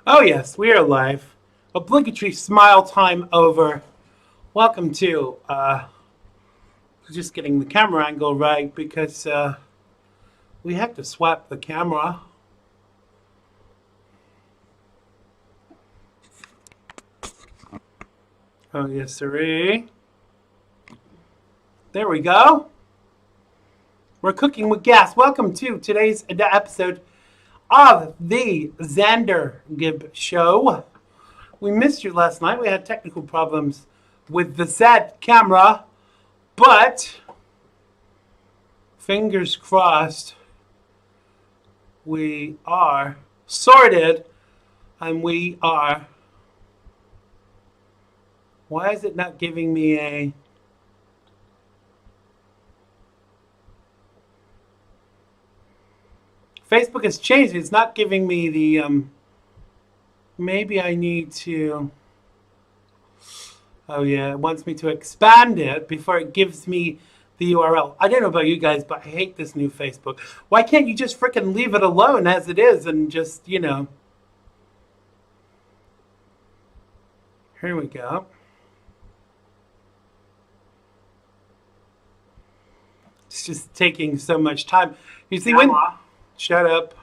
Oh, yes, we are live. Obligatory smile time over. Welcome to, just getting the camera angle right because we have to swap the camera. Oh, yes, sirree. There we go. We're cooking with gas. Welcome to today's episode of the Xander Gibb Show. We missed you last night. We had technical problems with the set camera, but fingers crossed, we are sorted and we are. Why is it not giving me a. Facebook has changed. It's not giving me the. Maybe I need to. Oh, yeah. It wants me to expand it before it gives me the URL. I don't know about you guys, but I hate this new Facebook. Why can't you just freaking leave it alone as it is and just, Here we go. It's just taking so much time. You see when. Shut up.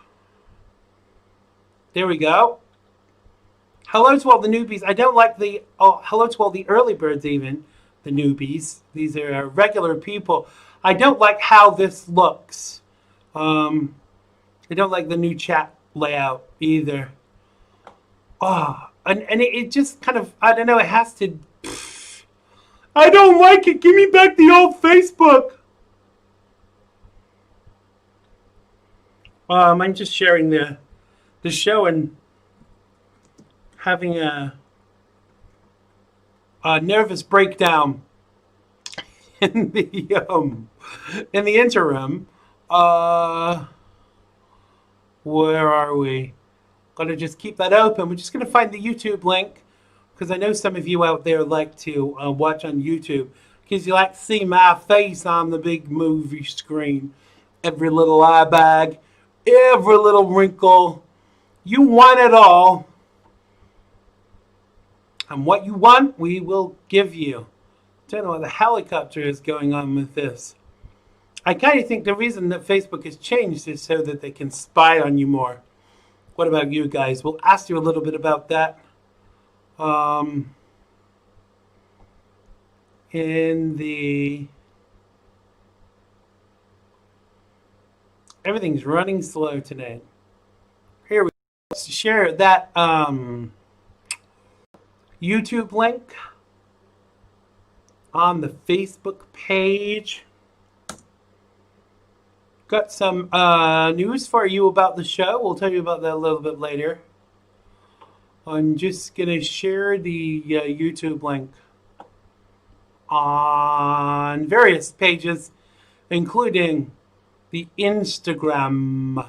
There we go. Hello to all the newbies. I don't like the. Oh, hello to all the early birds, even. The newbies. These are regular people. I don't like how this looks. I don't like the new chat layout either. Oh, and it just kind of. I don't know. It has to. I don't like it. Give me back the old Facebook. I'm just sharing the show and having a nervous breakdown in the interim. Where are we? Gotta just keep that open. We're just gonna find the YouTube link because I know some of you out there like to watch on YouTube because you like to see my face on the big movie screen. Every little eye bag, every little wrinkle. You want it all. And what you want, we will give you. Don't know what the helicopter is going on with this. I kind of think the reason that Facebook has changed is so that they can spy on you more. What about you guys? We'll ask you a little bit about that. In the... Everything's running slow today. Here we go. Let's share that YouTube link on the Facebook page. Got some news for you about the show. We'll tell you about that a little bit later. I'm just going to share the YouTube link on various pages, including the Instagram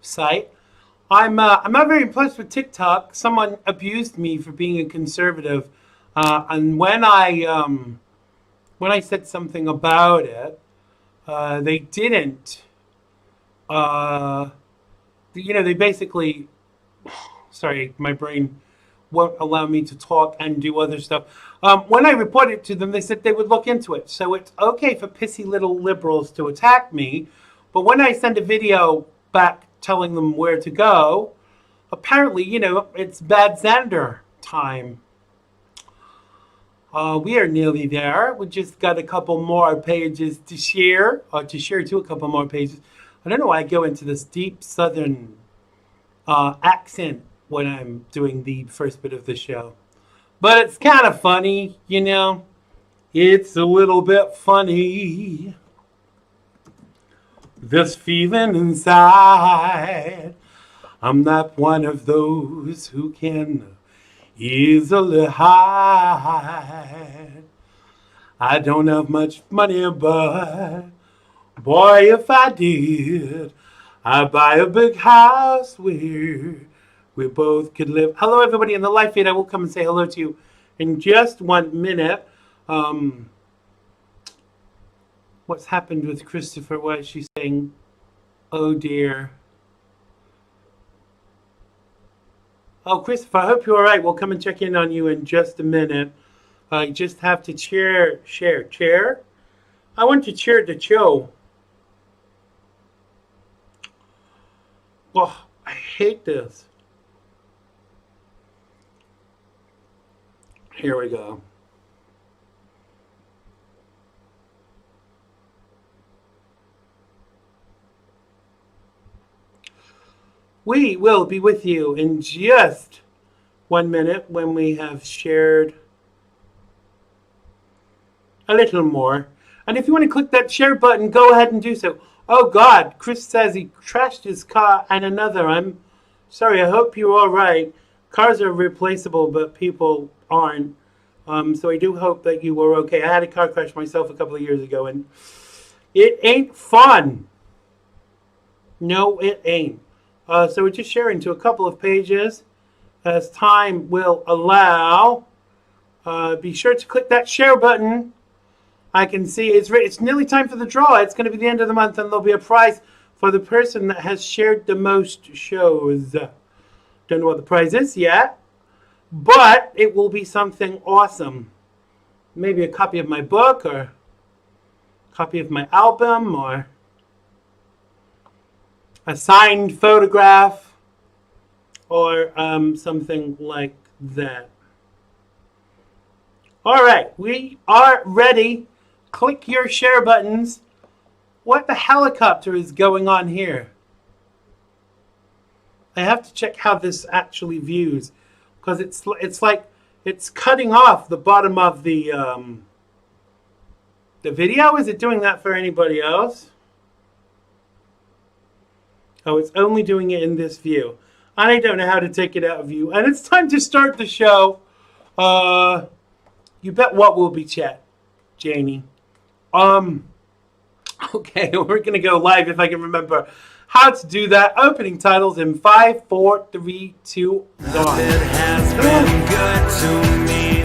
site. I'm not very impressed with TikTok. Someone abused me for being a conservative, and when I said something about it, they didn't. They basically. Sorry, my brain won't allow me to talk and do other stuff. When I reported it to them, they said they would look into it. So it's okay for pissy little liberals to attack me, but when I send a video back telling them where to go, apparently, it's bad Xander time. We are nearly there. We just got a couple more pages to share, or to share to a couple more pages. I don't know why I go into this deep southern accent when I'm doing the first bit of the show. But it's kind of funny, It's a little bit funny. This feeling inside. I'm not one of those who can easily hide. I don't have much money, but boy, if I did, I'd buy a big house where we both could live. Hello, everybody in the live feed. I will come and say hello to you in just 1 minute. What's happened with Christopher? What is she saying? Oh, dear. Oh, Christopher, I hope you're all right. We'll come and check in on you in just a minute. You just have to share. I want to share the show. Oh, I hate this. Here we go. We will be with you in just 1 minute when we have shared a little more. And if you want to click that share button, go ahead and do so. Oh God, Chris says he trashed his car and another. I'm sorry, I hope you're all right. Cars are replaceable, but people aren't. So I do hope that you were okay. I had a car crash myself a couple of years ago, and it ain't fun. No, it ain't. So we're just sharing to a couple of pages as time will allow. Be sure to click that share button. I can see it's nearly time for the draw. It's going to be the end of the month, and there'll be a prize for the person that has shared the most shows. Don't know what the prize is yet, but it will be something awesome. Maybe a copy of my book, or a copy of my album, or a signed photograph, or something like that. All right, we are ready. Click your share buttons. What the helicopter is going on here? I have to check how this actually views, because it's like it's cutting off the bottom of the video. Is it doing that for anybody else? Oh, it's only doing it in this view. I don't know how to take it out of view. And it's time to start the show. You bet what will be chat, Janie. Okay, we're going to go live if I can remember how to do that. Opening titles in 5, 4, 3, 2, 1. Has been good to me.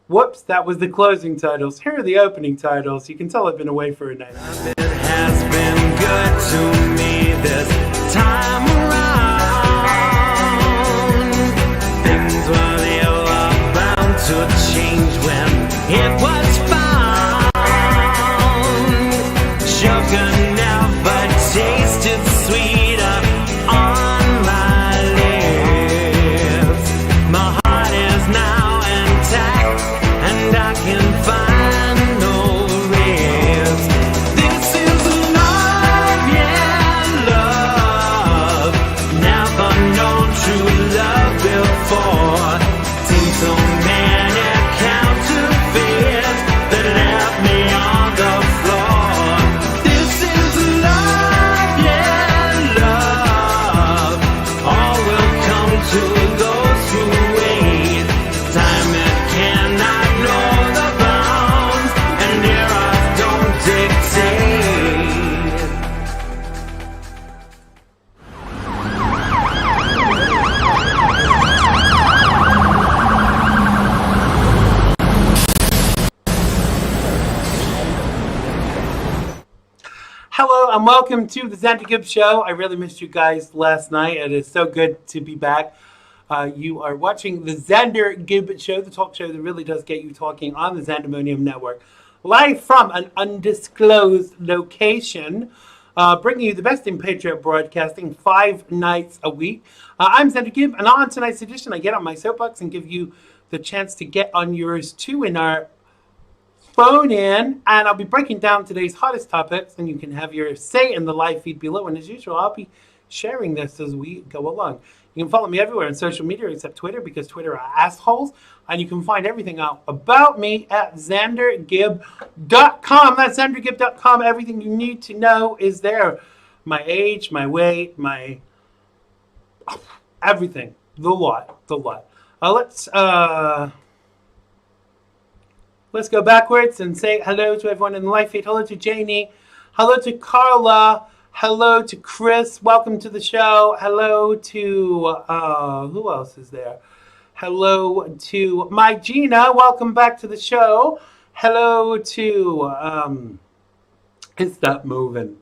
Whoops, that was the closing titles. Here are the opening titles. You can tell I've been away for a night. It has been good to me this time around. Things were they were bound to change when it was found. Sugar never tasted sweeter on my lips. My heart is now intact, and I can find no rest. This is love, yeah, love. Never known true love before. Seen so many counterfeits that left me on the floor. This is love, yeah, love. All will come to those who wait. Time it cannot know the bounds, and eras don't dictate. Hello and welcome to the Xander Gibb Show. I really missed you guys last night. It is so good to be back. You are watching the Xander Gibb Show, the talk show that really does get you talking on the Xandemonium Network, live from an undisclosed location, bringing you the best in Patriot broadcasting 5 nights a week. I'm Xander Gibb, and on tonight's edition, I get on my soapbox and give you the chance to get on yours too in our phone in, and I'll be breaking down today's hottest topics, and you can have your say in the live feed below. And as usual, I'll be sharing this as we go along. You can follow me everywhere on social media except Twitter, because Twitter are assholes. And you can find everything out about me at XanderGibb.com. That's XanderGibb.com. Everything you need to know is there. My age, my weight, my everything. The lot. Let's go backwards and say hello to everyone in the live feed. Hello to Janie. Hello to Carla. Hello to Chris. Welcome to the show. Hello to, who else is there? Hello to my Gina. Welcome back to the show. Hello to, is that moving?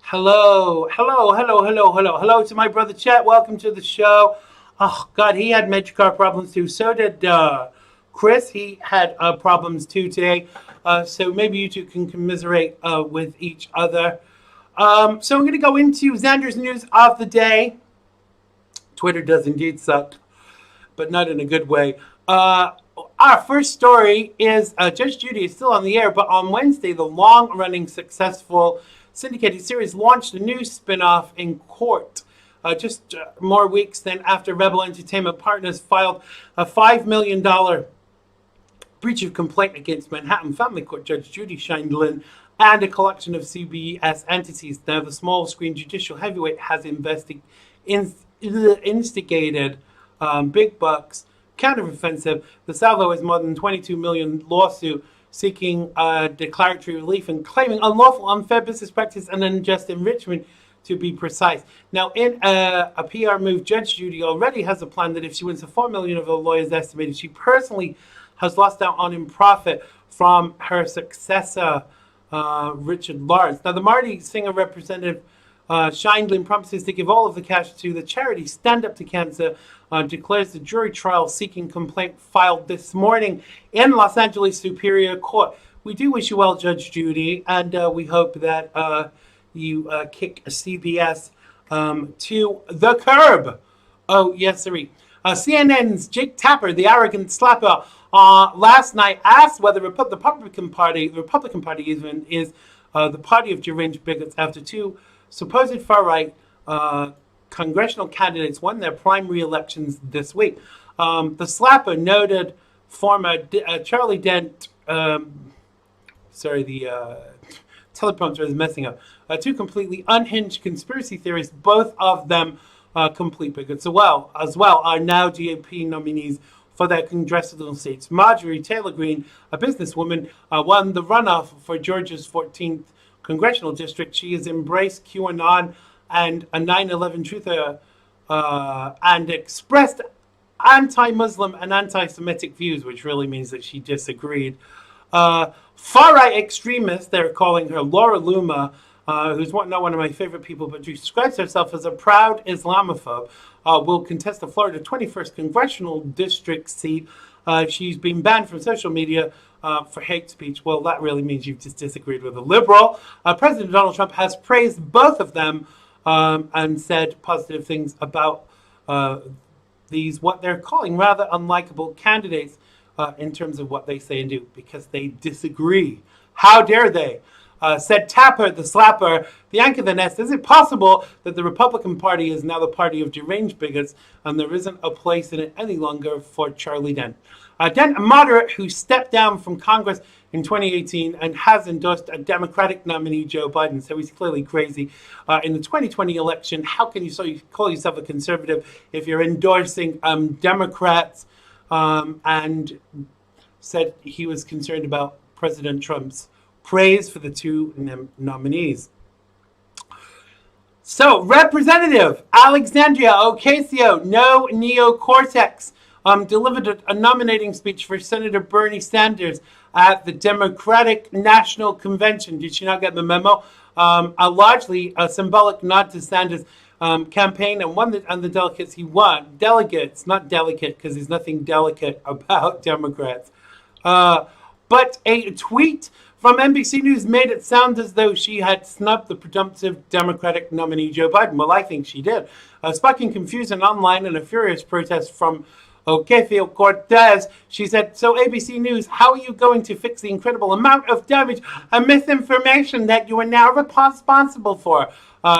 Hello to my brother Chet. Welcome to the show. Oh, God, he had major car problems too. So did Chris. He had problems too today. So maybe you two can commiserate with each other. So I'm going to go into Xander's news of the day. Twitter does indeed suck, but not in a good way. Our first story is Judge Judy is still on the air, but on Wednesday, the long-running successful syndicated series launched a new spin-off in court. Just more weeks than after Rebel Entertainment Partners filed a $5 million breach of complaint against Manhattan Family Court Judge Judy Sheindlin and a collection of CBS entities. Now, the small screen judicial heavyweight has instigated big bucks, counteroffensive. The salvo is more than $22 million lawsuit seeking declaratory relief and claiming unlawful, unfair business practice and unjust enrichment, to be precise. Now, in a PR move, Judge Judy already has a plan that if she wins the $4 million of her lawyers estimated, she personally has lost out on in profit from her successor, Richard Lawrence. Now, the Marty Singer representative Sheindlin promises to give all of the cash to the charity Stand Up to Cancer, declares the jury trial seeking complaint filed this morning in Los Angeles Superior Court. We do wish you well, Judge Judy, and we hope that you kick CBS to the curb. Oh, yes, sirree. CNN's Jake Tapper, the arrogant slapper, last night asked whether the Republican Party even is the party of deranged bigots after two supposed far-right congressional candidates won their primary elections this week. The slapper noted former Charlie Dent, teleprompter is messing up. Two completely unhinged conspiracy theories, both of them complete bigots as well, are now GOP nominees for their congressional seats. Marjorie Taylor Greene, a businesswoman, won the runoff for Georgia's 14th congressional district. She has embraced QAnon and a 9/11 truther and expressed anti-Muslim and anti-Semitic views, which really means that she disagreed. Far-right extremist, they're calling her, Laura Loomer, who's not one of my favorite people, but describes herself as a proud Islamophobe, will contest the Florida 21st congressional district seat. She's been banned from social media for hate speech. Well, that really means you've just disagreed with a liberal. President Donald Trump has praised both of them and said positive things about these, what they're calling rather unlikable candidates in terms of what they say and do, because they disagree. How dare they? Said Tapper, the slapper, the anchor of the nest, is it possible that the Republican Party is now the party of deranged bigots and there isn't a place in it any longer for Charlie Dent? Dent, a moderate who stepped down from Congress in 2018 and has endorsed a Democratic nominee, Joe Biden, so he's clearly crazy. In the 2020 election, how can you call yourself a conservative if you're endorsing Democrats, and said he was concerned about President Trump's praise for the two nominees. So, Representative Alexandria Ocasio, no neocortex, delivered a nominating speech for Senator Bernie Sanders at the Democratic National Convention. Did she not get the memo? A largely symbolic nod to Sanders' campaign and the delegates he won. Delegates, not delicate, because there's nothing delicate about Democrats. But a tweet from NBC News made it sound as though she had snubbed the presumptive Democratic nominee Joe Biden. Well, I think she did. Sparking confusion online and a furious protest from Ocasio-Cortez, she said, so ABC News, how are you going to fix the incredible amount of damage and misinformation that you are now responsible for?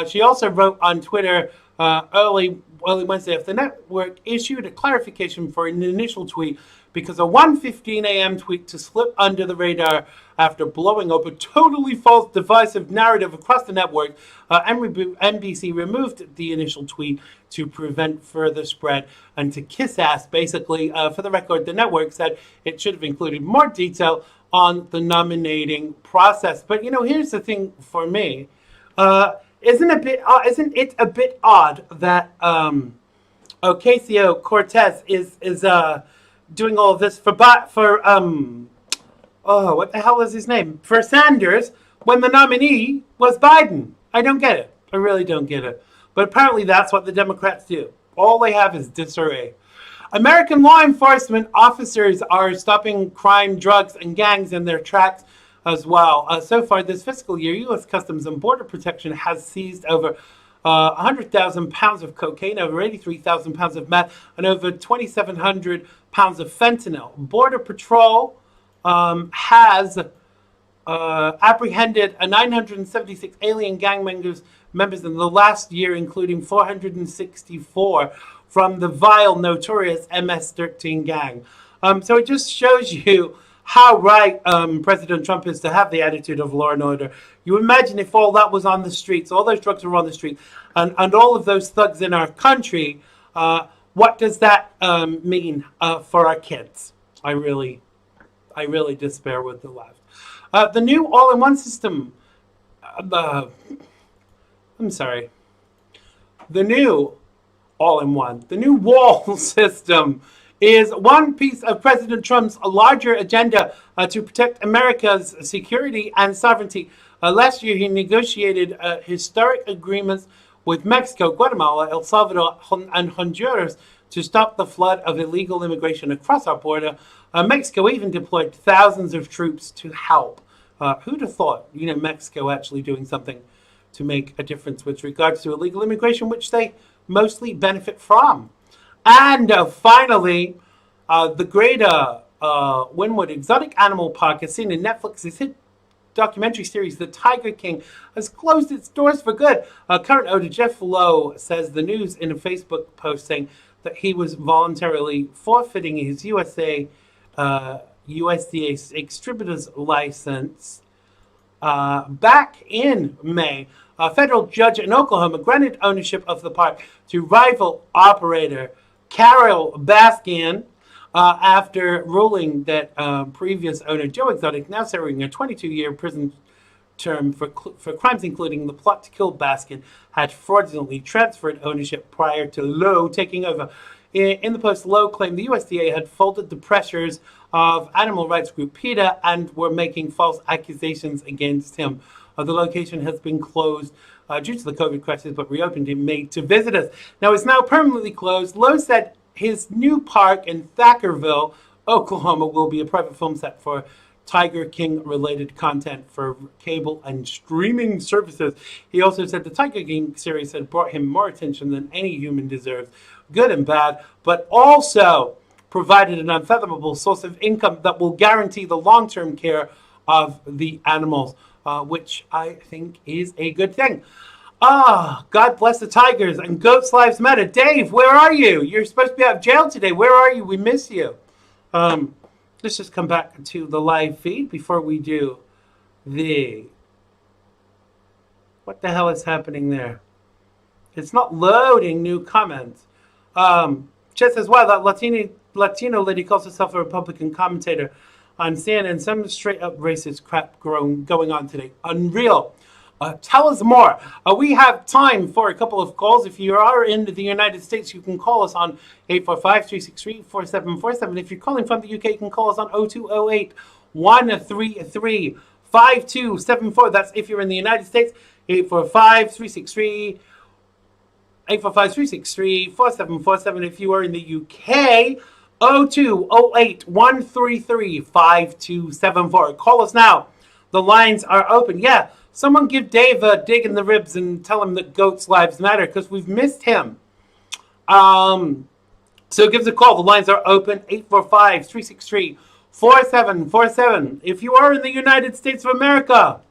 She also wrote on Twitter early Wednesday after the network issued a clarification for an initial tweet because a 1:15 a.m. tweet to slip under the radar after blowing up a totally false divisive narrative across the network. NBC removed the initial tweet to prevent further spread and to kiss ass, basically. For the record, the network said it should have included more detail on the nominating process. But, here's the thing for me. Isn't it a bit odd that Ocasio-Cortez is doing all of this for what the hell is his name? For Sanders, when the nominee was Biden? I don't get it. I really don't get it. But apparently that's what the Democrats do. All they have is disarray. American law enforcement officers are stopping crime, drugs, and gangs in their tracks as well. So far this fiscal year, U.S. Customs and Border Protection has seized over 100,000 pounds of cocaine, over 83,000 pounds of meth, and over 2,700 pounds of fentanyl. Border Patrol has apprehended 976 alien gang members in the last year, including 464 from the vile, notorious MS-13 gang. So it just shows you how right President Trump is to have the attitude of law and order. You imagine if all that was on the streets, all those drugs were on the streets, and all of those thugs in our country, what does that mean for our kids? I really despair with the left. The new all-in-one system, the new all-in-one, the new wall system is one piece of President Trump's larger agenda to protect America's security and sovereignty. Last year, he negotiated historic agreements with Mexico, Guatemala, El Salvador, and Honduras to stop the flood of illegal immigration across our border. Mexico even deployed thousands of troops to help. Who'd have thought, Mexico actually doing something to make a difference with regards to illegal immigration, which they mostly benefit from. And finally, the greater Wynwood Exotic Animal Park, as seen in Netflix's hit documentary series, The Tiger King, has closed its doors for good. Current owner Jeff Lowe says the news in a Facebook post saying that he was voluntarily forfeiting his USDA exhibitor's license back in May. A federal judge in Oklahoma granted ownership of the park to rival operator Carol Baskin after ruling that previous owner Joe Exotic, now serving a 22-year prison term for crimes including the plot to kill Baskin, had fraudulently transferred ownership prior to Lowe taking over. In the post, Lowe claimed the USDA had folded the pressures of animal rights group PETA and were making false accusations against him. The location has been closed due to the COVID crisis, but reopened in May to visitors. Now, it's now permanently closed. Lowe said his new park in Thackerville, Oklahoma, will be a private film set for Tiger King-related content for cable and streaming services. He also said the Tiger King series had brought him more attention than any human deserves, good and bad, but also provided an unfathomable source of income that will guarantee the long-term care of the animals, which I think is a good thing. God bless the tigers and goats' lives matter. Dave, where are you? You're supposed to be out of jail today. Where are you? We miss you. Let's just come back to the live feed before we do the... What the hell is happening there? It's not loading new comments. Chet says, wow, that Latino lady calls herself a Republican commentator on CNN. Some straight up racist crap going on today. Unreal. Tell us more. We have time for a couple of calls. If you are in the United States, you can call us on 845-363-4747. If you're calling from the UK, you can call us on 0208-133-5274. That's if you're in the United States, 845-363-4747. If you are in the UK, 0208-133-5274. Call us now. The lines are open. Yeah, someone give Dave a dig in the ribs and tell him that goats' lives matter, because we've missed him. So give us a call. The lines are open, 845-363-4747. If you are in the United States of America,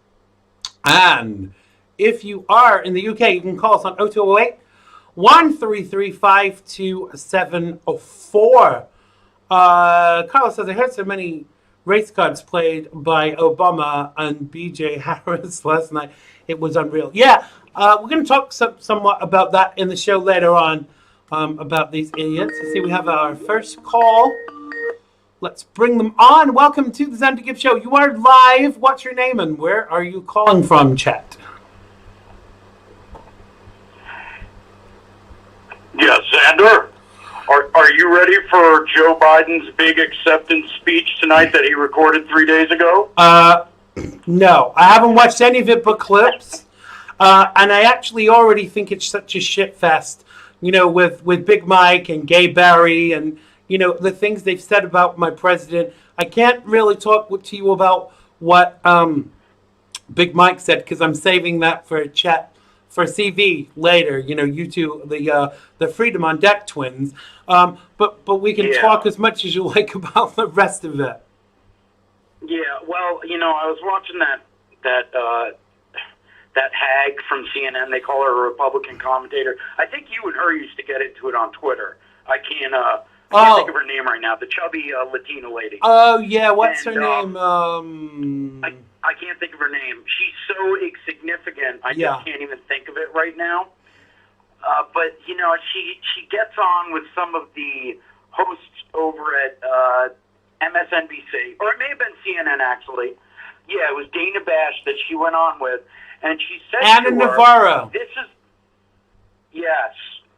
and if you are in the UK, you can call us on 0208-133-5274. Carlos says, I heard so many race cards played by Obama and BJ Harris last night. It was unreal. Yeah, we're going to talk somewhat about that in the show later on, about these idiots. Let's see, we have our first call. Let's bring them on. Welcome to the Xander Gibb Show. You are live. What's your name and where are you calling from, chat? Yes, Xander. Are you ready for Joe Biden's big acceptance speech tonight that he recorded 3 days ago? No. I haven't watched any of it but clips. And I actually already think it's such a shit fest. with Big Mike and Gay Barry and, the things they've said about my president. I can't really talk to you about what Big Mike said because I'm saving that for a chat for CV later. You two, the Freedom on Deck twins. But we can talk as much as you like about the rest of it. Yeah, well, I was watching that hag from CNN. They call her a Republican commentator. I think you and her used to get into it on Twitter. I can't think of her name right now. The chubby Latina lady. Oh yeah, what's her name? I can't think of her name. She's so insignificant. I just can't even think of it right now. But she gets on with some of the hosts over at MSNBC, or it may have been CNN actually. Yeah, it was Dana Bash that she went on with, and she said Anna to her, Navarro. "This is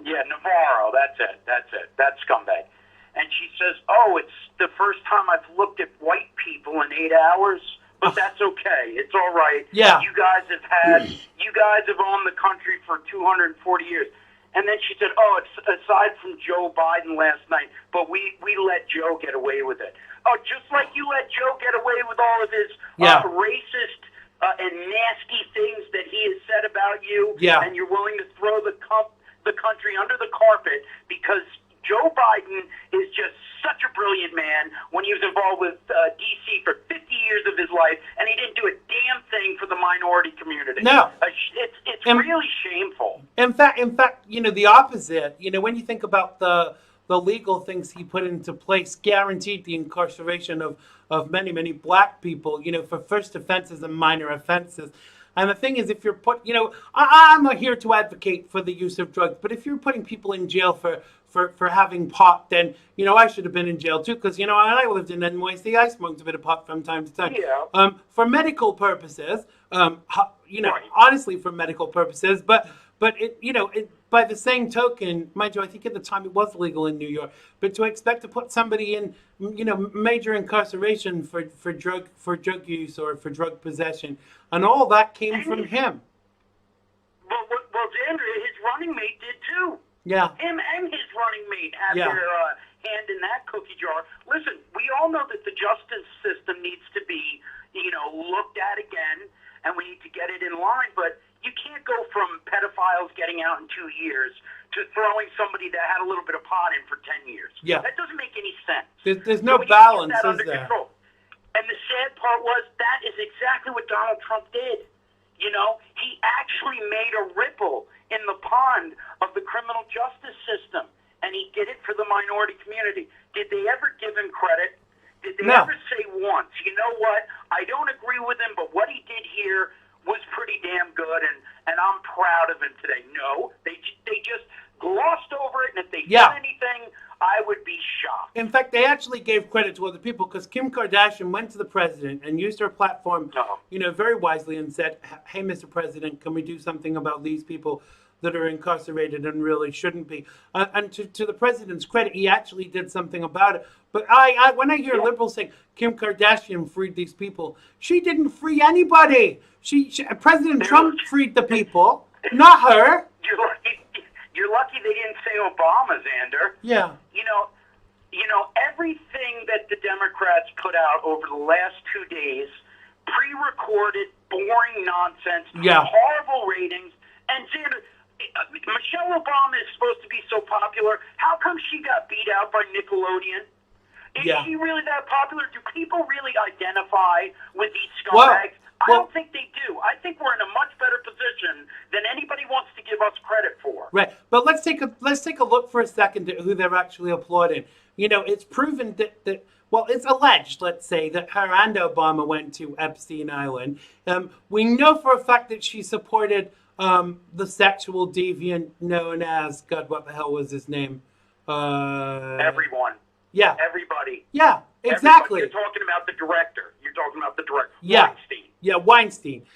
Navarro. That's it. That scumbag." And she says, "Oh, it's the first time I've looked at white people in 8 hours." But that's okay. It's all right. Yeah. You guys have owned the country for 240 years. And then she said, "Oh, it's aside from Joe Biden last night, but we let Joe get away with it." Oh, just like you let Joe get away with all of his racist and nasty things that he has said about you, and you're willing to throw the country under the carpet because Joe Biden is just such a brilliant man when he was involved with D.C. for 50 years of his life, and he didn't do a damn thing for the minority community. No. It's really shameful. In fact, the opposite. When you think about the legal things he put into place, guaranteed the incarceration of many, many black people, for first offenses and minor offenses. And the thing is, if you're I'm not here to advocate for the use of drugs, but if you're putting people in jail for having pot, then, I should have been in jail too, because, I lived in NYC, I smoked a bit of pot from time to time. Yeah. For medical purposes, Right. honestly for medical purposes, but by the same token, mind you, I think at the time it was legal in New York, but to expect to put somebody in, major incarceration for drug use or for drug possession, and all that came from him. Well, Xander, his running mate did too. Yeah. Him and his running mate had their hand in that cookie jar. Listen, we all know that the justice system needs to be, looked at again, and we need to get it in line, but you can't go from pedophiles getting out in 2 years to throwing somebody that had a little bit of pot in for 10 years. Yeah. That doesn't make any sense. There's no balance, is there? Control. And the sad part was that is exactly what Donald Trump did. He actually made a ripple in the pond of the criminal justice system, and he did it for the minority community. Did they ever give him credit? Did they ever say once, you know what, I don't agree with him, but what he did here was pretty damn good, and I'm proud of him today? No, they just glossed over it, and if they said anything, I would be shocked. In fact, they actually gave credit to other people because Kim Kardashian went to the president and used her platform, very wisely and said, "Hey, Mr. President, can we do something about these people that are incarcerated and really shouldn't be?" And to the president's credit, he actually did something about it. But when I hear liberals saying Kim Kardashian freed these people, she didn't free anybody. President Trump freed the people, not her. You're lucky they didn't say Obama, Xander. Yeah. Everything that the Democrats put out over the last 2 days, pre-recorded, boring nonsense, horrible ratings, and Xander, Michelle Obama is supposed to be so popular. How come she got beat out by Nickelodeon? Is she really that popular? Do people really identify with these scumbags? I don't think they do. I think we're in a much better position than anybody wants to give us credit for. Right, but let's take a look for a second at who they're actually applauding. It's proven that it's alleged, let's say, that her and Obama went to Epstein Island. We know for a fact that she supported the sexual deviant known as, God, what the hell was his name? Everyone. Yeah. Everybody. Yeah, exactly. You're talking about the director. Yeah. Weinstein. Yeah, Weinstein.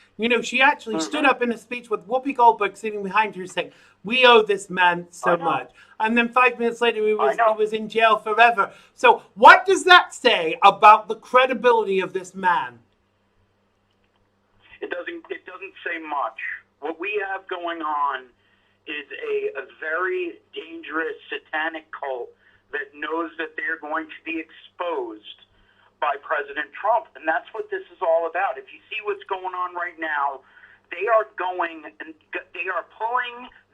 She actually stood up in a speech with Whoopi Goldberg sitting behind her saying, "We owe this man so much." And then 5 minutes later, he was in jail forever. So what does that say about the credibility of this man? It doesn't say much. What we have going on is a very dangerous satanic cult that knows that they're going to be exposed by President Trump. And that's what this is all about. If you see what's going on right now, they are pulling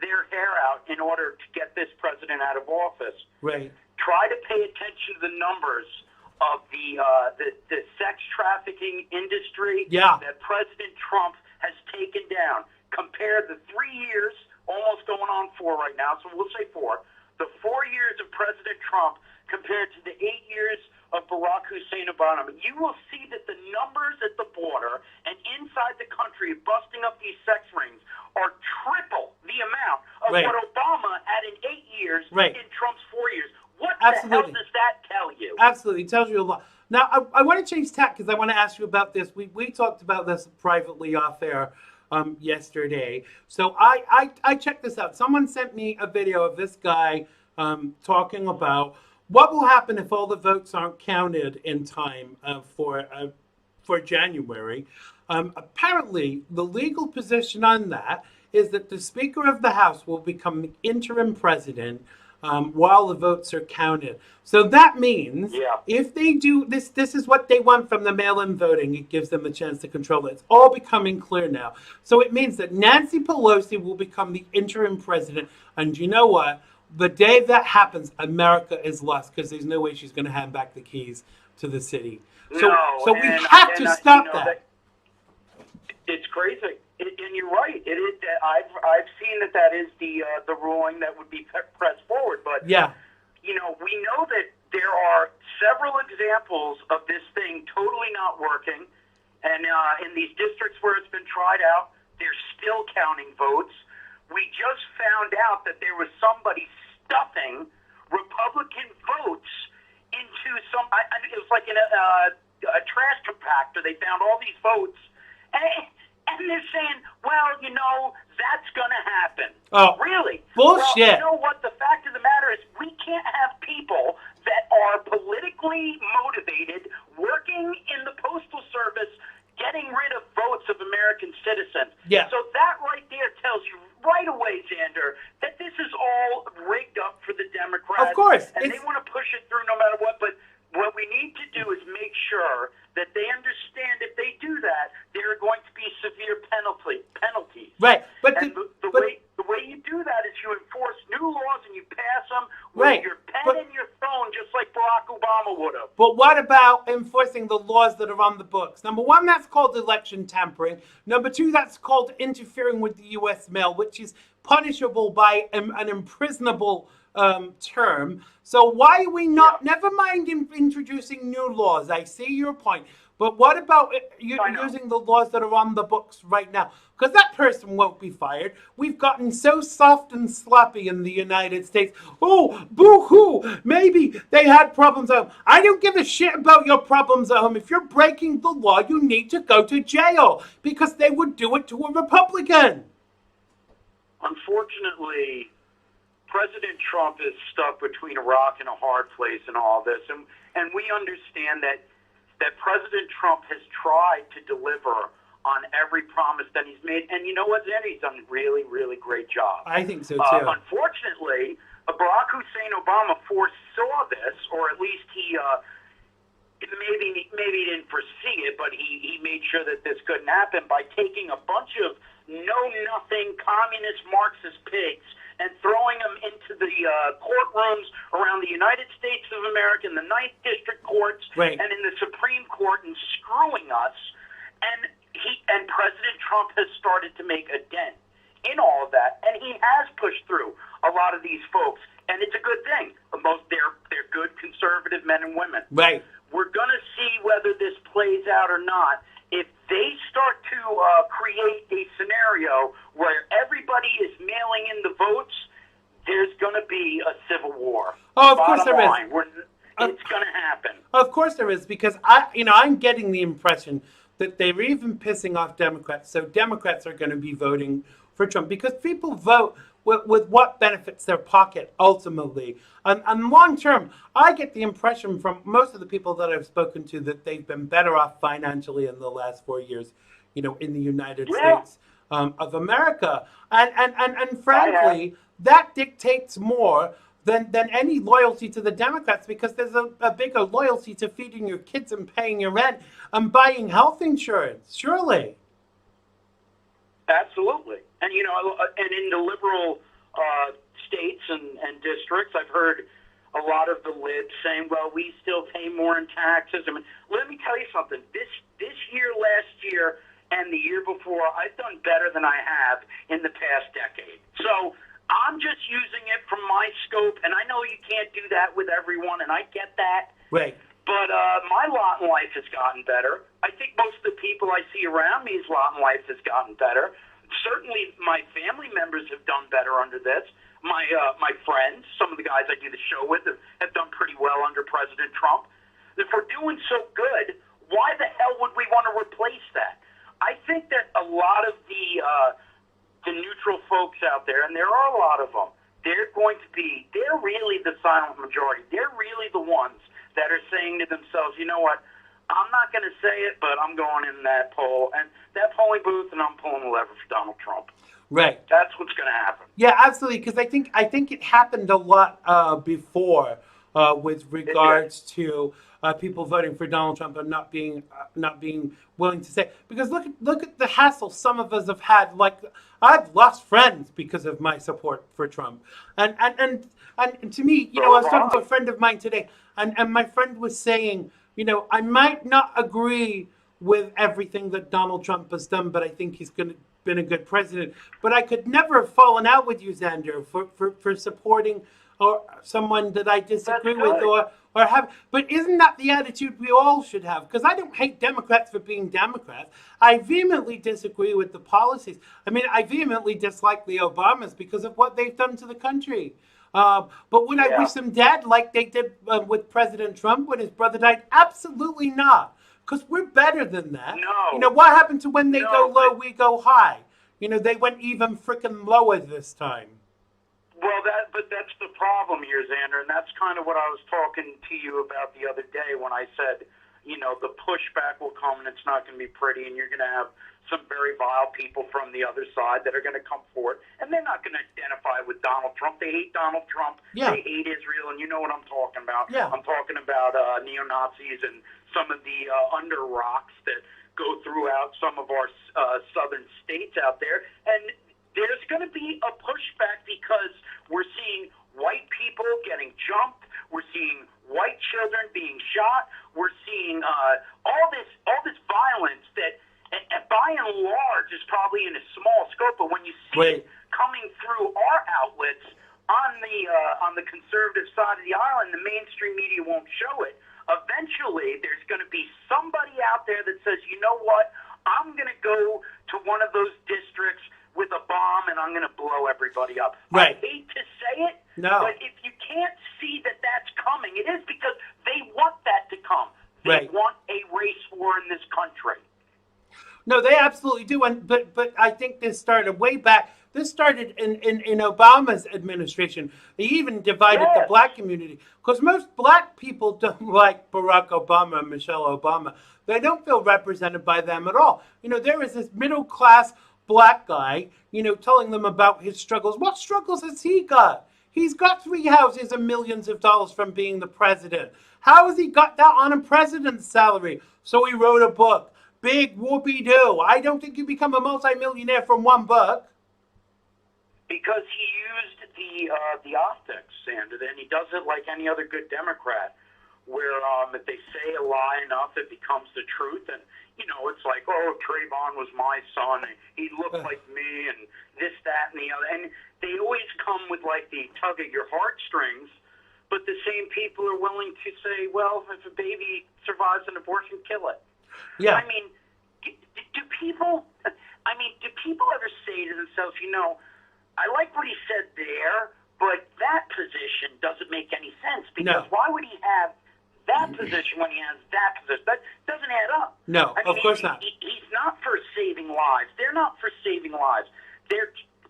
their hair out in order to get this president out of office. Right. Try to pay attention to the numbers of the sex trafficking industry that President Trump has taken down. Compare the 3 years, almost going on 4 right now, so we'll say 4. The 4 years of President Trump compared to the 8 years of Barack Hussein Obama. You will see that the numbers at the border and inside the country busting up these sex rings are triple the amount of what Obama had in 8 years in Trump's 4 years. What the hell does that tell you? Absolutely. It tells you a lot. Now, I want to change tack because I want to ask you about this. We talked about this privately off air yesterday. So I checked this out. Someone sent me a video of this guy talking about what will happen if all the votes aren't counted in time for January. Apparently, the legal position on that is that the Speaker of the House will become the interim president while the votes are counted. So that means if they do this is what they want from the mail-in voting. It gives them a chance to control it. It's all becoming clear now. So it means that Nancy Pelosi will become the interim president. And you know what? The day that happens, America is lost because there's no way she's going to hand back the keys to the city. So we have to stop that. It's crazy. And you're right. It is. I've seen that is the ruling that would be pressed forward. But we know that there are several examples of this thing totally not working, and in these districts where it's been tried out, they're still counting votes. We just found out that there was somebody stuffing Republican votes into some. It was like in a trash compactor. They found all these votes. And they're saying, well, that's going to happen. Oh, really? Bullshit. Well, you know what? The fact of the matter is we can't have people that are politically motivated working in the Postal Service getting rid of votes of American citizens. Yeah. So that right there tells you right away, Xander, that this is all rigged up for the Democrats. Of course. And they want to push it through no matter what. But what we need to do is make sure that they understand if they do that, there are going to be severe penalties. Right. But the way you do that is you enforce new laws and you pass them with your pen and your phone, just like Barack Obama would have. But what about enforcing the laws that are on the books? Number one, that's called election tampering. Number two, that's called interfering with the U.S. mail, which is punishable by an imprisonable term. So why are we not, never mind introducing new laws, I see your point, but what about using the laws that are on the books right now? Because that person won't be fired. We've gotten so soft and sloppy in the United States. Oh, boo-hoo, maybe they had problems at home. I don't give a shit about your problems at home. If you're breaking the law, you need to go to jail because they would do it to a Republican. Unfortunately, President Trump is stuck between a rock and a hard place in all this. And we understand that President Trump has tried to deliver on every promise that he's made. And you know what, Xander? He's done a really, really great job. I think so, too. Unfortunately, Barack Hussein Obama foresaw this, or at least he maybe he didn't foresee it, but he made sure that this couldn't happen by taking a bunch of know-nothing communist Marxist pigs and throwing them into the courtrooms around the United States of America, in the 9th District Courts, and in the Supreme Court, and screwing us. And President Trump has started to make a dent in all of that, and he has pushed through a lot of these folks, and it's a good thing. They're good conservative men and women. Right. We're going to see whether this plays out or not. If they start to create a scenario where everybody is mailing in the votes, there's going to be a civil war. Oh, of course there is. It's going to happen. Of course there is, because I'm getting the impression that they're even pissing off Democrats. So Democrats are going to be voting for Trump because people vote with what benefits their pocket ultimately. And long term, I get the impression from most of the people that I've spoken to that they've been better off financially in the last 4 years, in the United States. of America. And frankly, that dictates more than any loyalty to the Democrats, because there's a bigger loyalty to feeding your kids and paying your rent and buying health insurance, surely. Absolutely. And, and in the liberal states and districts, I've heard a lot of the libs saying, well, we still pay more in taxes. I mean, let me tell you something. This year, last year, and the year before, I've done better than I have in the past decade. So I'm just using it from my scope, and I know you can't do that with everyone, and I get that. Right. But my lot in life has gotten better. I think most of the people I see around me's lot in life has gotten better. Certainly my family members have done better under this. My friends, some of the guys I do the show with, have done pretty well under President Trump. If we're doing so good, why the hell would we want to replace that? I think that a lot of the neutral folks out there, and there are a lot of them, they're really the silent majority. They're really the ones that are saying to themselves, you know what, I'm not going to say it, but I'm going in that poll and that polling booth, and I'm pulling the lever for Donald Trump. Right. That's what's going to happen. Yeah, absolutely. Because I think it happened a lot before with regards to people voting for Donald Trump and not being willing to say. Because look at the hassle some of us have had. Like, I've lost friends because of my support for Trump. And to me, I was talking to a friend of mine today, and my friend was saying, I might not agree with everything that Donald Trump has done, but I think he's been a good president. But I could never have fallen out with you, Xander, for supporting or someone that I disagree with or have. But isn't that the attitude we all should have? Because I don't hate Democrats for being Democrats. I vehemently disagree with the policies. I mean, I vehemently dislike the Obamas because of what they've done to the country. But would I wish them dead like they did with President Trump when his brother died? Absolutely not. Because we're better than that. No. What happened to when they go low, we go high? They went even freaking lower this time. Well, but that's the problem here, Xander, and that's kind of what I was talking to you about the other day when I said, the pushback will come and it's not going to be pretty, and you're going to have some very vile people from the other side that are going to come forward, and they're not going to identify with Donald Trump. They hate Donald Trump. Yeah. They hate Israel, and you know what I'm talking about. Yeah. I'm talking about neo-Nazis and some of the under rocks that go throughout some of our southern states out there, and there's going to be a pushback because we're seeing white people getting jumped. We're seeing white children being shot. We're seeing all this violence that, and by and large, is probably in a small scope. But when you see it coming through our outlets on the conservative side of the island, the mainstream media won't show it. Eventually, there's going to be somebody out there that says, you know what, I'm going to go to one of those districts with a bomb and I'm going to blow everybody up. Right. I hate to say it, no. But if you can't see that that's coming, it is because they want that to come. They want a race war in this country. No, they absolutely do. But I think this started way back. This started in Obama's administration. They even divided the black community. Because most black people don't like Barack Obama and Michelle Obama. They don't feel represented by them at all. There is this middle-class black guy, telling them about his struggles. What struggles has he got? He's got 3 houses and millions of dollars from being the president. How has he got that on a president's salary? So he wrote a book. Big whoopee-doo. I don't think you become a multimillionaire from one book. Because he used the optics, Xander, and he does it like any other good Democrat, where if they say a lie enough, it becomes the truth. And, it's like, oh, Trayvon was my son, and he looked like me, and this, that, and the other. And they always come with, like, the tug at your heartstrings, but the same people are willing to say, well, if a baby survives an abortion, kill it. Yeah. I mean, do people ever say to themselves, I like what he said there, but that position doesn't make any sense because why would he have that position when he has that position? That doesn't add up. No, of course not. He's not for saving lives. They're not for saving lives.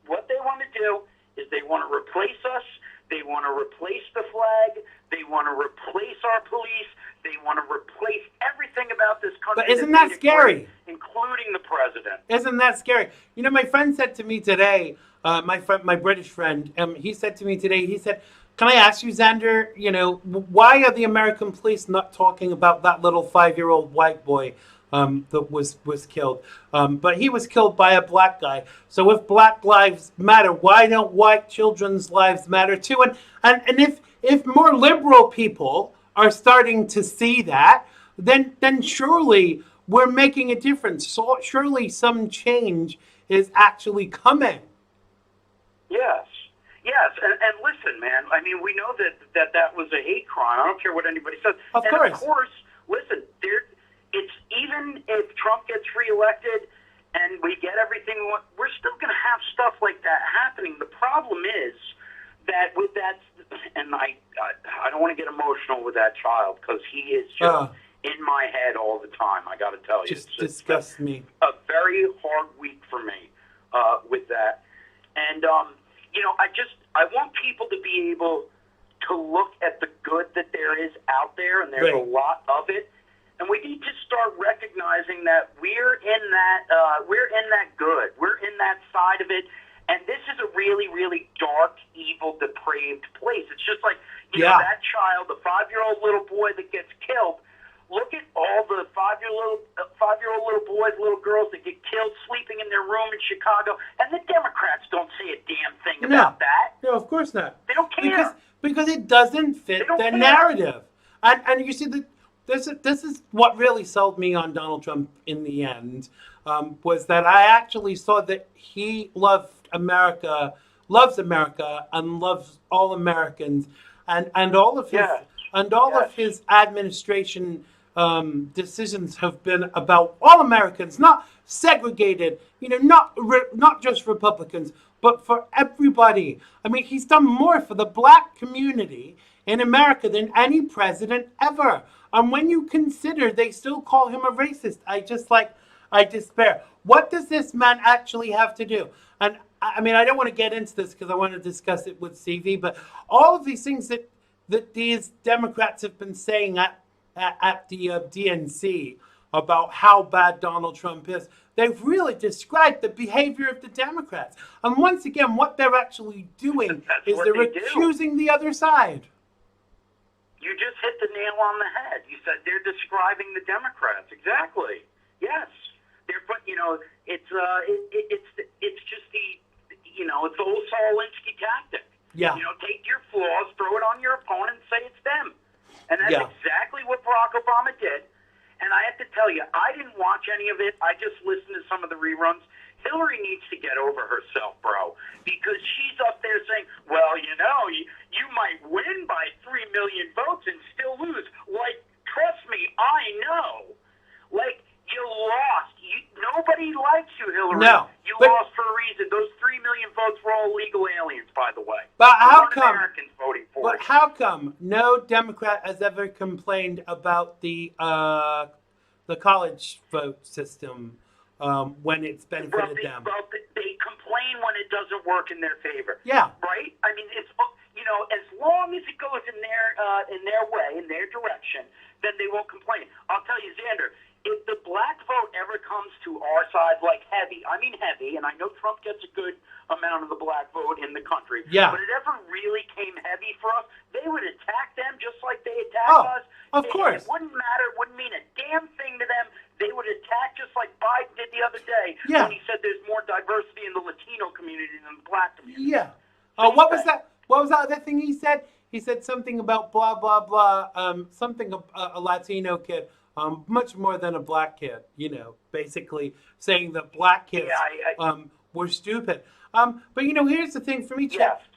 What they want to do is they want to replace us. They want to replace the flag. They want to replace our police. They want to replace everything about this country. But isn't that scary? Including including the president. Isn't that scary? You know, my friend said to me today, my British friend, he said to me today, he said, "Can I ask you, Xander, you know, why are the American police not talking about that little 5-year-old white boy that was killed? But he was killed by a black guy. So if Black lives matter, why don't white children's lives matter too? And if more liberal people are starting to see that, then surely we're making a difference. So surely some change is actually coming." Yes. Yes, and listen, man. I mean, we know that was a hate crime. I don't care what anybody says. Of course. Listen, it's even if Trump gets reelected and we get everything we want, we're still going to have stuff like that happening. The problem is that with that, and I don't want to get emotional with that child because he is just in my head all the time. I got to tell you, just disgusts me. A very hard week for me with that, and you know, I want people to be able to look at the good that there is out there, and there's a lot of it. And we need to start recognizing that we're in that good. We're in that side of it. And this is a really, really dark, evil, depraved place. It's just like, you know, that child, the 5-year-old little boy that gets killed. Look at all the 5-year-old little boys, little girls that get killed sleeping in their room in Chicago. And the Democrats don't say a damn thing about that. No, of course not. They don't care. Because it doesn't fit their narrative. And you see, this is what really sold me on Donald Trump in the end, was that I actually saw that he loves America, and loves all Americans, and all of his of his administration decisions have been about all Americans, not segregated. You know, not just Republicans, but for everybody. I mean, he's done more for the black community in America than any president ever. And when you consider they still call him a racist, I despair. What does this man actually have to do? And I mean, I don't want to get into this because I want to discuss it with CV, but all of these things that these Democrats have been saying at the DNC about how bad Donald Trump is, they've really described the behavior of the Democrats. And once again, what they're actually doing is they're accusing the other side. You just hit the nail on the head. You said they're describing the Democrats. Exactly. Yes. They're, you know, it's just it's the old Saul Alinsky tactic. Yeah. You know, take your flaws, throw it on your opponent, and say it's them. And that's exactly what Barack Obama did. And I have to tell you, I didn't watch any of it. I just listened to some of the reruns. Hillary needs to get over herself, bro, because she's up there saying, well, you know, you might win by 3 million votes and still lose. Like, trust me, I know. Like, you lost. Nobody likes you, Hillary. No. You lost for a reason. Those 3 million votes were all illegal aliens, by the way. But how come? Americans voting for But how come no Democrat has ever complained about the college vote system when it's benefited them? Well, they complain when it doesn't work in their favor. Yeah. Right? I mean, it's, you know, as long as it goes in their way, in their direction, then they won't complain. I'll tell you, Xander, if the black vote ever comes to our side, like heavy, and I know Trump gets a good amount of the black vote in the country, but it ever really came heavy for us, they would attack them just like they attack us. Of course. It wouldn't matter. It wouldn't mean a damn thing to them. They would attack just like Biden did the other day when he said there's more diversity in the Latino community than the black community. Yeah. What was that? What was that other thing he said? He said something about blah, blah, blah, something a Latino kid. Much more than a black kid, you know, basically saying that black kids were stupid. But, you know, here's the thing for me,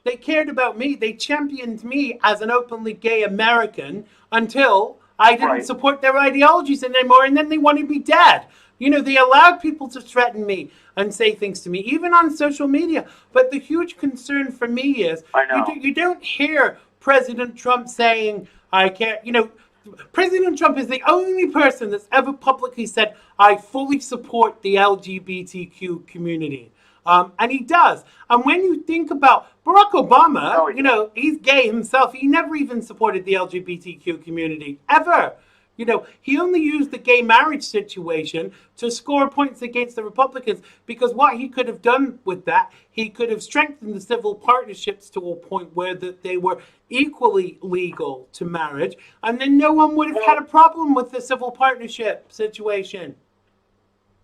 they cared about me. They championed me as an openly gay American until I didn't support their ideologies anymore, and then they wanted me dead. You know, they allowed people to threaten me and say things to me, even on social media. But the huge concern for me is you don't hear President Trump saying, I can't, you know, President Trump is the only person that's ever publicly said, I fully support the LGBTQ community. And he does. And when you think about Barack Obama, you know, he's gay himself. He never even supported the LGBTQ community, ever. You know, he only used the gay marriage situation to score points against the Republicans, because what he could have done with that, he could have strengthened the civil partnerships to a point where that they were equally legal to marriage, and then no one would have had a problem with the civil partnership situation.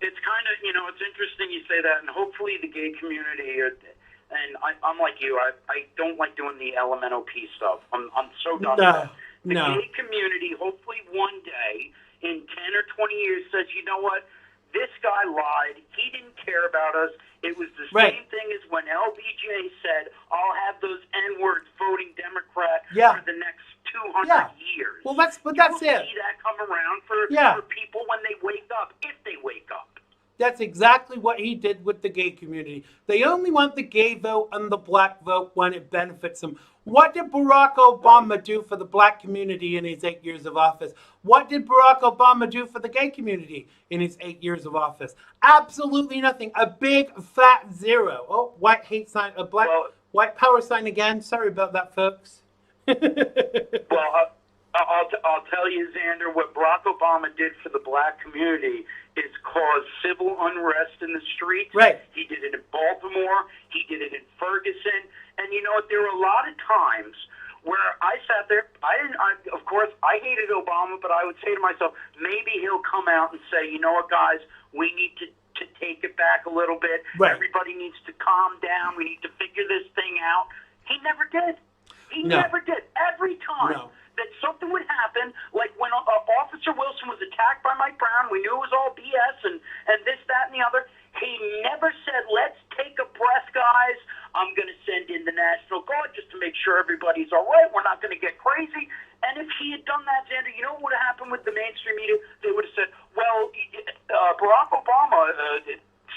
It's kind of, it's interesting you say that, and hopefully the gay community, and I'm like you, I don't like doing the LMNOP stuff. I'm so done with it. The gay community, hopefully one day, in 10 or 20 years, says, you know what, this guy lied. He didn't care about us. It was the same thing as when LBJ said, I'll have those N-words voting Democrat for the next 200 years. Well, that's You'll it. See that come around for people when they wake up, if they wake up. That's exactly what he did with the gay community. They only want the gay vote and the black vote when it benefits them. What did Barack Obama do for the black community in his 8 years of office? What did Barack Obama do for the gay community in his 8 years of office? Absolutely nothing. A big fat zero. Oh, white hate sign, a black white power sign again. Sorry about that, folks. Well, I'll tell you, Xander, what Barack Obama did for the black community is cause civil unrest in the streets. Right. He did it in Baltimore. He did it in Ferguson. And you know what? There were a lot of times where I sat there. Of course, I hated Obama, but I would say to myself, maybe he'll come out and say, you know what, guys, we need to take it back a little bit. Right. Everybody needs to calm down. We need to figure this thing out. He never did. He never did. Every time that something would happen, like when Officer Wilson was attacked by Mike Brown, we knew it was all BS and this, that, and the other. He never said, let's take a breath, guys. I'm going to send in the National Guard just to make sure everybody's all right. We're not going to get crazy. And if he had done that, Xander, you know what would have happened with the mainstream media? They would have said, well, Barack Obama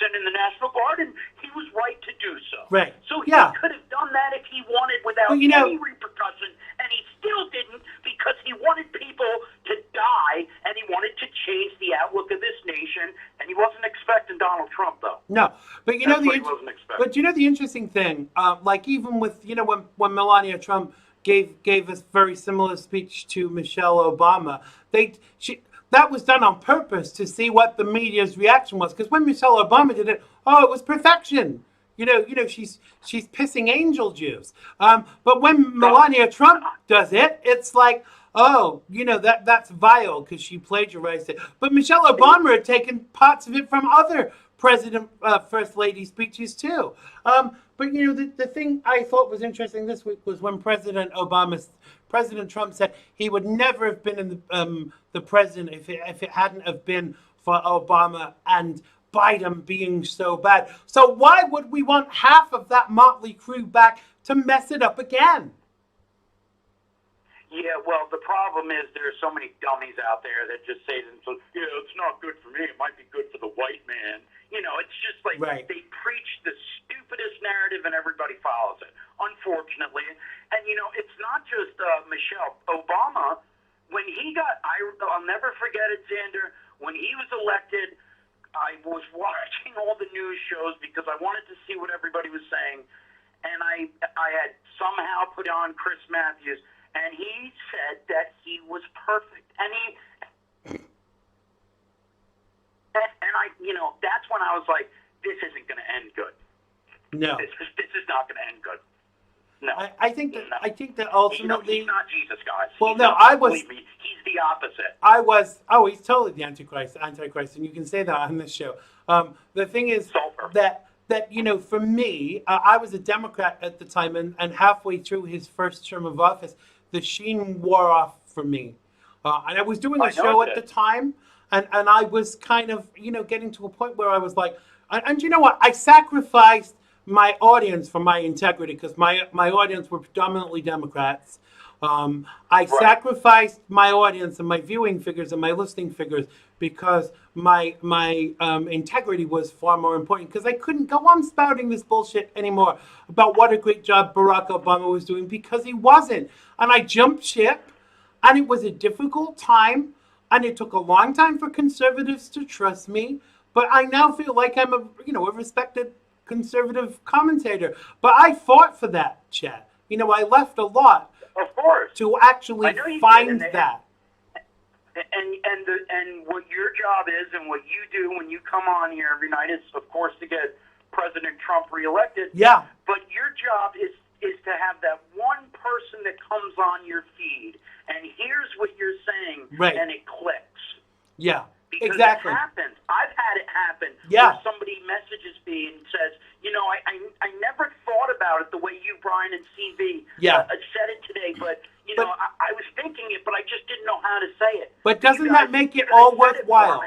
sent in the National Guard, and he was right to do so. Right. So he could have done that if he wanted without any repercussion, and he still didn't, because he wanted people to die, and he wanted to change the outlook of this nation, and he wasn't expecting Donald Trump, though. No, but you know the interesting thing, like even with when Melania Trump gave a very similar speech to Michelle Obama, that was done on purpose to see what the media's reaction was. Because when Michelle Obama did it, it was perfection. She's pissing angel juice. But when Melania Trump does it, it's like, that's vile because she plagiarized it. But Michelle Obama had taken parts of it from other first lady speeches too. But the thing I thought was interesting this week was when President Trump said he would never have been in the president if it hadn't have been for Obama and Biden being so bad. So why would we want half of that motley crew back to mess it up again? Yeah, well, the problem is there are so many dummies out there that just say to themselves, it's not good for me. It might be good for the white man. It's just like they preach the stupidest narrative and everybody follows it, unfortunately. And, it's not just Michelle Obama. When he I'll never forget it, Xander, when he was elected, I was watching all the news shows because I wanted to see what everybody was saying. And I had somehow put on Chris Matthews, and he said that he was perfect. And that's when I was like, this isn't going to end good. No. This is not going to end good. No. I think that ultimately... He's not Jesus, guys. Well, believe me, he's the opposite. He's totally the Antichrist, and you can say that on this show. The thing is that for me, I was a Democrat at the time, and halfway through his first term of office, the sheen wore off for me. And I was doing a show at the time, and I was kind of, getting to a point where I was like, and you know what? I sacrificed my audience for my integrity because my audience were predominantly Democrats. I sacrificed my audience and my viewing figures and my listening figures because my integrity was far more important, because I couldn't go on spouting this bullshit anymore about what a great job Barack Obama was doing, because he wasn't. And I jumped ship, and it was a difficult time, and it took a long time for conservatives to trust me, but I now feel like I'm a respected conservative commentator. But I fought for that, Chet. I left a lot of course to actually find that. And what your job is and what you do when you come on here every night is, of course, to get President Trump reelected. Yeah. But your job is to have that one person that comes on your feed and hears what you're saying, right, and it clicks. Yeah. Because exactly. it happens. I've had it happen. Yeah. Where somebody messages me and says, I never thought about it the way you, Brian, and CV said it today, but, I was thinking it, but I just didn't know how to say it. But doesn't that make it all worthwhile?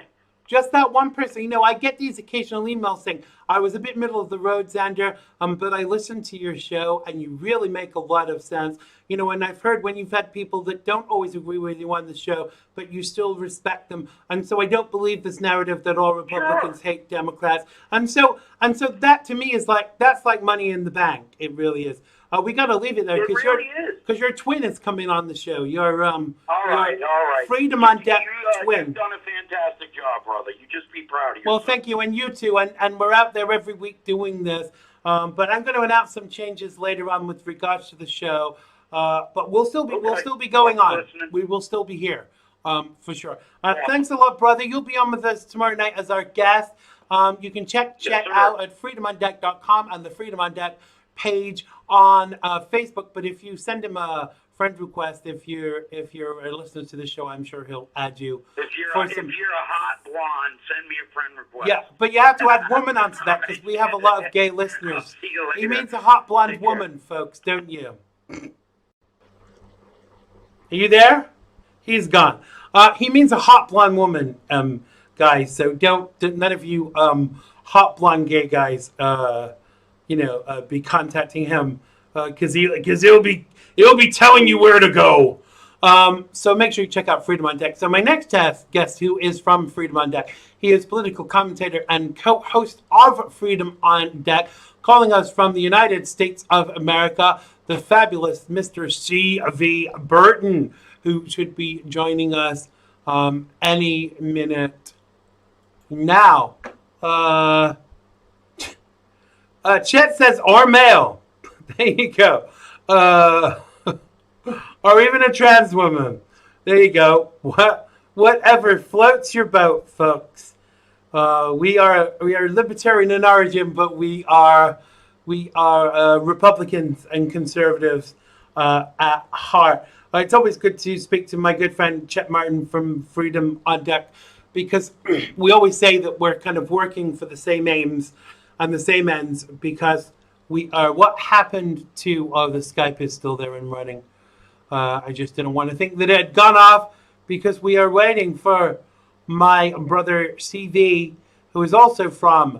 Just that one person. I get these occasional emails saying, I was a bit middle of the road, Xander, but I listened to your show, and you really make a lot of sense. And I've heard when you've had people that don't always agree with you on the show, but you still respect them. And so I don't believe this narrative that all Republicans hate Democrats. And so that to me is that's like money in the bank. It really is. We got to leave it there because your twin is coming on the show. Your all right. Freedom on Deck twin. You've done a fantastic job, brother. You just be proud of yourself. Well, thank you, and you too. And we're out there every week doing this. But I'm going to announce some changes later on with regards to the show. But we'll still be going on. We will still be here, for sure. Thanks a lot, brother. You'll be on with us tomorrow night as our guest. You can check out at freedomondeck.com and the Freedom on Deck page on Facebook. But if you send him a friend request, if you're a listener to the show, I'm sure he'll add you. If you're a hot blonde, send me a friend request. Yeah, but you have to add woman onto that because we have a lot of gay listeners. He means a hot blonde woman, folks, don't you? Are you there? He's gone. He means a hot blonde woman, guys. So don't none of you hot blonde gay guys, be contacting him because he'll be telling you where to go. So make sure you check out Freedom on Deck. So my next guest, who is from Freedom on Deck, he is political commentator and co-host of Freedom on Deck, calling us from the United States of America, the fabulous Mr. C.V. Burton, who should be joining us any minute now. Chet says, or male. There you go. Or even a trans woman. There you go. Whatever floats your boat, folks. We are libertarian in origin, but we are Republicans and conservatives at heart. It's always good to speak to my good friend Chet Martin from Freedom on Deck, because we always say that we're kind of working for the same aims and the same ends, because we are. What happened to the Skype is still there and running. I just didn't want to think that it had gone off, because we are waiting for my brother CV, who is also from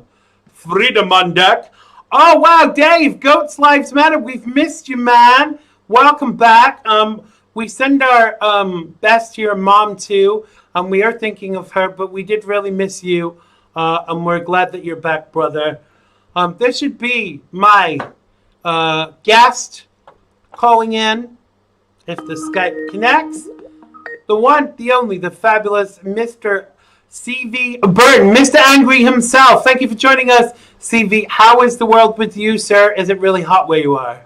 Freedom on Deck. Oh, wow, Dave, Goats Lives Matter. We've missed you, man. Welcome back. We send our best to your mom, too. We are thinking of her, but we did really miss you. And we're glad that you're back, brother. This should be my guest calling in, if the Skype connects. The one, the only, the fabulous Mr. C.V. Burton, Mr. Angry himself. Thank you for joining us, C.V. How is the world with you, sir? Is it really hot where you are?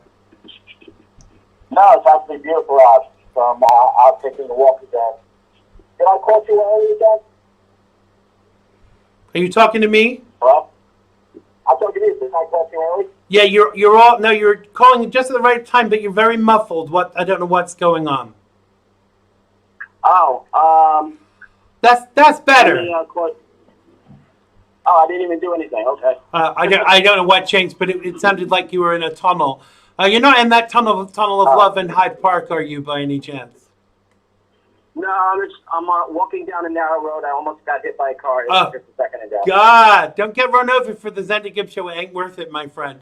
No, it's actually beautiful out. So I'm out taking a walk again. Did I call you earlier again? Are you talking to me? Hello? I'm talking to you. Did I call you early? Yeah, you're calling just at the right time, but you're very muffled. I don't know what's going on. Oh, That's better. I didn't even do anything. Okay. I don't know what changed, but it sounded like you were in a tunnel. You're not in that tunnel of love in Hyde Park, are you, by any chance? No, I'm walking down a narrow road. I almost got hit by a car just a second ago. God, don't get run over for the Xander Gibb show. It ain't worth it, my friend.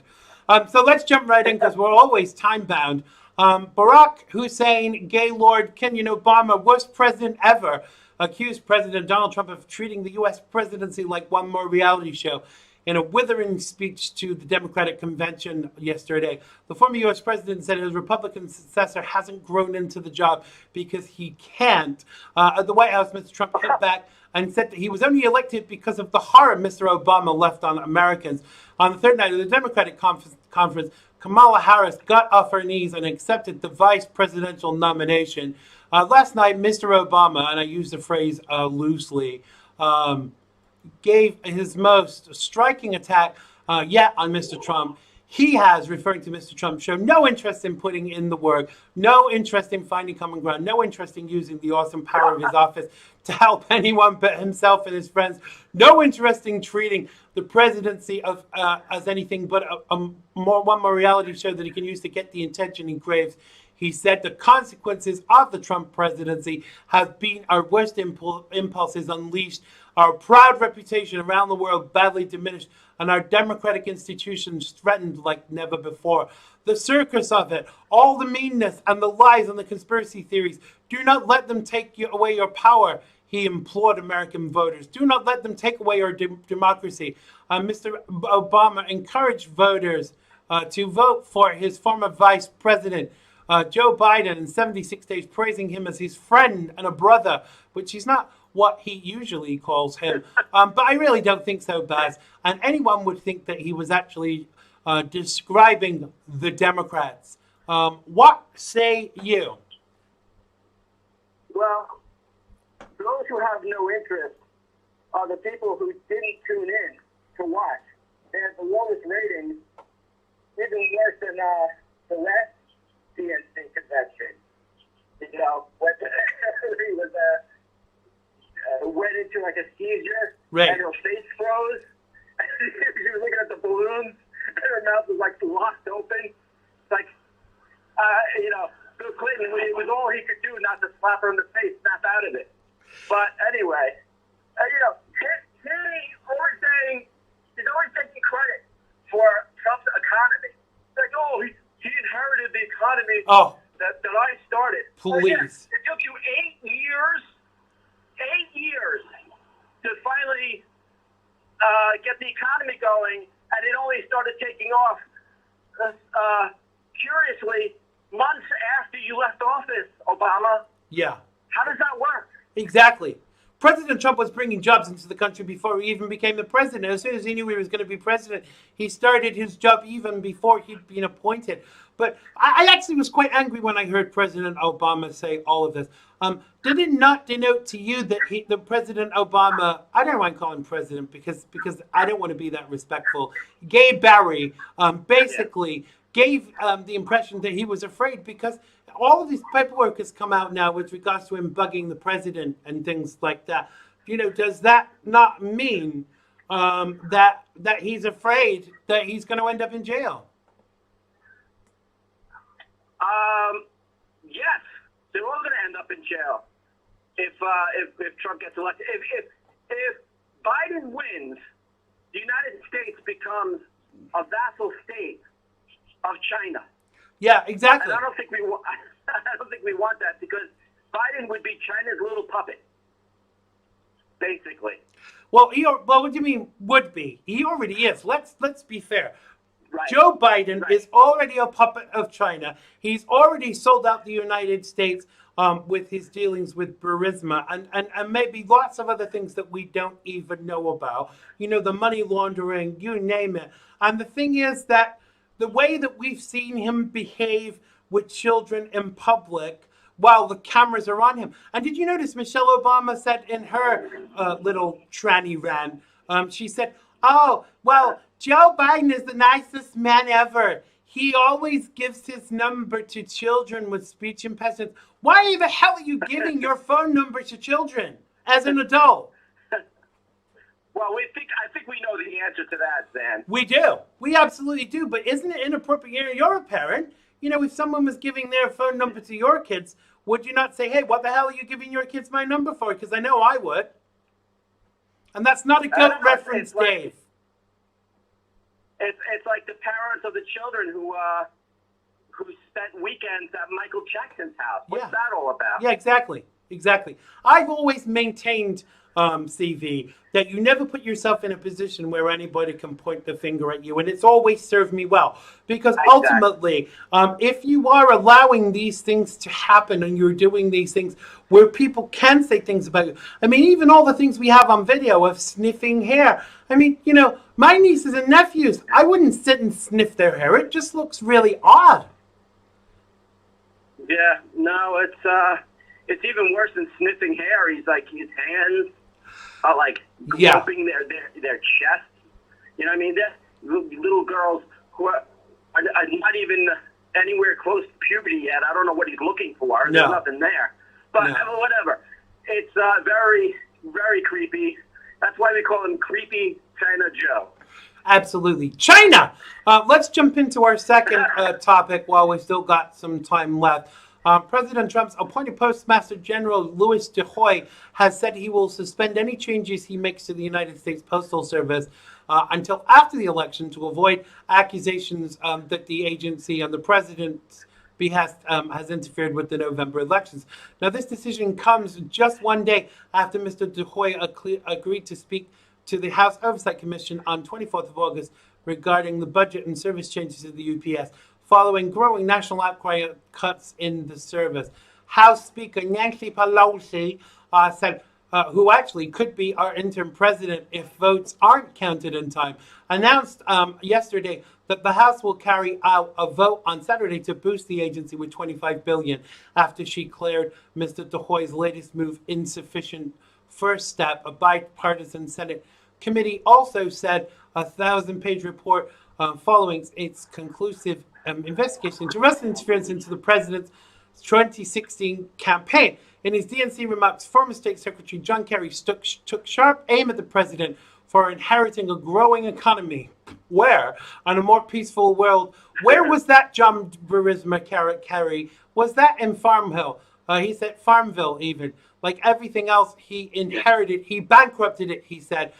So let's jump right in, because we're always time-bound. Barack Hussein Gaylord Kenyon Obama, worst president ever, accused President Donald Trump of treating the U.S. presidency like one more reality show. In a withering speech to the Democratic convention yesterday, the former U.S. president said his Republican successor hasn't grown into the job because he can't. At the White House, Mr. Trump hit back and said that he was only elected because of the horror Mr. Obama left on Americans. On the third night of the Democratic conference, Kamala Harris got off her knees and accepted the vice presidential nomination. Last night, Mr. Obama, and I use the phrase loosely, gave his most striking attack yet on Mr. Trump. He has, referring to Mr. Trump, shown no interest in putting in the work, no interest in finding common ground, no interest in using the awesome power of his office to help anyone but himself and his friends, no interest in treating the presidency of as anything but one more reality show that he can use to get the attention he craves. He said the consequences of the Trump presidency have been our worst impulses unleashed, our proud reputation around the world badly diminished, and our democratic institutions threatened like never before. The circus of it, all the meanness and the lies and the conspiracy theories, do not let them take away your power, he implored American voters. Do not let them take away our democracy. Mr. Obama encouraged voters to vote for his former vice president, Joe Biden, in 76 days, praising him as his friend and a brother, which is not what he usually calls him. But I really don't think so, Baz. And anyone would think that he was actually describing the Democrats. What say you? Well, those who have no interest are the people who didn't tune in to watch. They had the lowest ratings, even worse than the last DNC convention. You know, when he was went into like a seizure, right, and her face froze. She was looking at the balloons, and her mouth was like locked open. Like, you know, Bill Clinton, it was all he could do not to slap her in the face, snap out of it. But anyway, you know, he's always taking credit for Trump's economy. Like, oh, he inherited the economy that I started. Please. Well, yeah, it took you 8 years to finally get the economy going, and it only started taking off, curiously, months after you left office, Obama. Yeah. How does that work? Exactly. President Trump was bringing jobs into the country before he even became the president. As soon as he knew he was going to be president, he started his job even before he'd been appointed. But I actually was quite angry when I heard President Obama say all of this. Did it not denote to you that the President Obama, I don't want to call him president because I don't want to be that respectful, Gay Barry, basically gave the impression that he was afraid because all of these paperwork has come out now with regards to him bugging the president and things like that. You know, does that not mean that he's afraid that he's going to end up in jail? Yes, they're all going to end up in jail if Trump gets elected. If Biden wins, the United States becomes a vassal state of China. Yeah, exactly. And I don't think we want that because Biden would be China's little puppet, basically. Well, what do you mean would be? He already is. Let's be fair. Right. Joe Biden is already a puppet of China. He's already sold out the United States with his dealings with Burisma and maybe lots of other things that we don't even know about. You know, the money laundering, you name it. And the thing is that the way that we've seen him behave with children in public while the cameras are on him. And did you notice Michelle Obama said in her little tranny rant, she said, oh, well, Joe Biden is the nicest man ever. He always gives his number to children with speech impediments. Why the hell are you giving your phone number to children as an adult? Well, I think we know the answer to that, Zan. We do. We absolutely do. But isn't it inappropriate? You're a parent. You know, if someone was giving their phone number to your kids, would you not say, hey, what the hell are you giving your kids my number for? Because I know I would. And that's not a good reference, Dave. It's like the parents of the children who spent weekends at Michael Jackson's house. What's that all about? Yeah, exactly. Exactly. I've always maintained, CV, that you never put yourself in a position where anybody can point the finger at you, and it's always served me well. Because ultimately, if you are allowing these things to happen and you're doing these things where people can say things about you, I mean, even all the things we have on video of sniffing hair. I mean, my nieces and nephews, I wouldn't sit and sniff their hair. It just looks really odd. Yeah, no, it's even worse than sniffing hair. He's like, his hands are like groping their chest. You know what I mean? They're little girls who are not even anywhere close to puberty yet. I don't know what he's looking for. There's nothing there. But whatever. It's very, very creepy. That's why they call him Creepy China Joe. Absolutely. China! Let's jump into our second topic while we still got some time left. President Trump's appointed Postmaster General Louis DeHoy has said he will suspend any changes he makes to the United States Postal Service until after the election to avoid accusations that the agency on the president's behest has interfered with the November elections. Now, this decision comes just one day after Mr. DeHoy agreed to speak to the House Oversight Commission on 24th of August regarding the budget and service changes to the UPS, following growing national outcry of cuts in the service. House Speaker Nancy Pelosi said, who actually could be our interim president if votes aren't counted in time, announced yesterday that the House will carry out a vote on Saturday to boost the agency with $25 billion after she declared Mr. DeHoy's latest move insufficient first step. A bipartisan Senate committee also said a 1,000-page report following its conclusive investigation into Russian interference into the president's 2016 campaign. In his DNC remarks, former State Secretary John Kerry took sharp aim at the president for inheriting a growing economy. Where? On a more peaceful world. Where was that, John Burisma Kerry? Was that in Farmville? He said Farmville even. Like everything else he inherited, he bankrupted it, he said.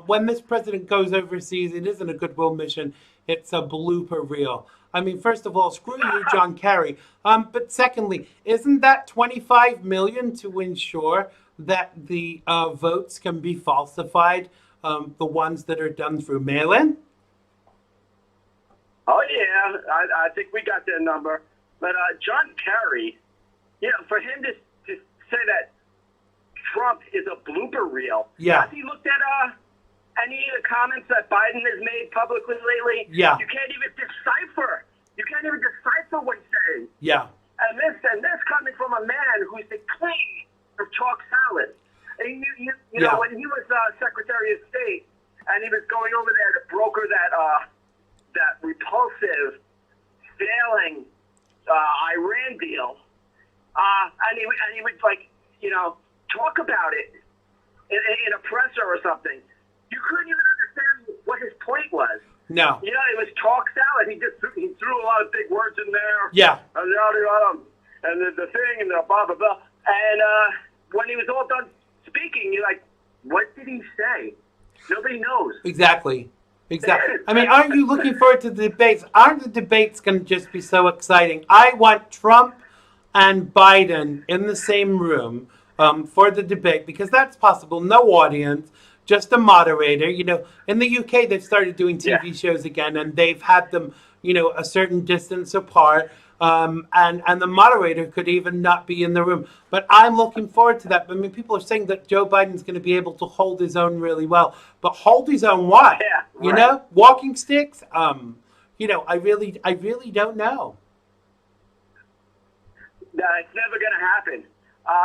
When this president goes overseas, it isn't a goodwill mission. It's a blooper reel. I mean, first of all, screw you, John Kerry. But secondly, isn't that $25 million to ensure that the votes can be falsified, the ones that are done through mail-in? Oh, yeah. I think we got that number. But John Kerry, for him to say that Trump is a blooper reel. Yeah. Has he looked at any of the comments that Biden has made publicly lately? Yeah. You can't even decipher. You can't even decipher what he's saying. Yeah. And this coming from a man who's the king of chalk salad. And you know, when he was Secretary of State and he was going over there to broker that repulsive, failing Iran deal, and he would talk about it in a presser or something. You couldn't even understand what his point was. No. It was talk salad. He threw a lot of big words in there. Yeah. And the thing and the blah blah blah. And when he was all done speaking, you're like, what did he say? Nobody knows. Exactly. I mean, aren't you looking forward to the debates? Aren't the debates going to just be so exciting? I want Trump and Biden in the same room for the debate, because that's possible. No audience, just a moderator. In the UK, they've started doing TV shows again, and they've had them, a certain distance apart. And the moderator could even not be in the room. But I'm looking forward to that. I mean, people are saying that Joe Biden's going to be able to hold his own really well. But hold his own what? Yeah, right. Walking sticks? I really don't know. No, it's never going to happen.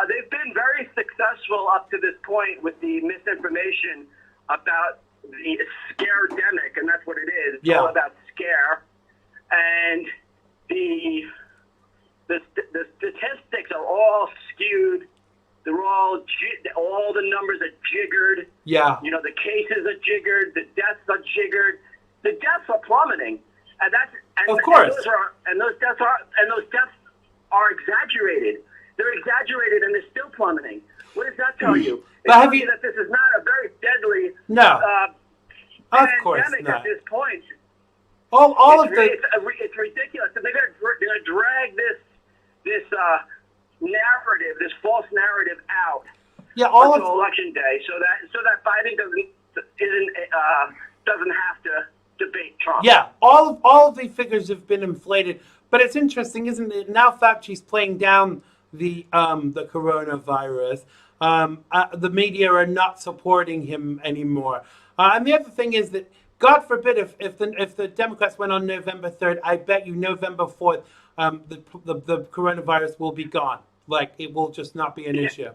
They've been very successful up to this point with the misinformation about the scare-demic, and that's what it is. It's all about scare. And the statistics are all skewed. They're all the numbers are jiggered. Yeah. The cases are jiggered. The deaths are jiggered. The deaths are plummeting, of course. And those deaths are exaggerated. They're exaggerated, and they're still plummeting. What does that tell you? It tells you that this is not a very deadly pandemic at this point. It's ridiculous. And they're going to drag this narrative narrative, this false narrative out Yeah, all until of election day, so that Biden doesn't have to debate Trump. yeah, all of the figures have been inflated. But it's interesting, isn't it? Now Fauci's playing down the coronavirus. The media are not supporting him anymore. And the other thing is that, God forbid, if the Democrats went on November 3rd, I bet you November 4th, the coronavirus will be gone. Like, it will just not be an issue.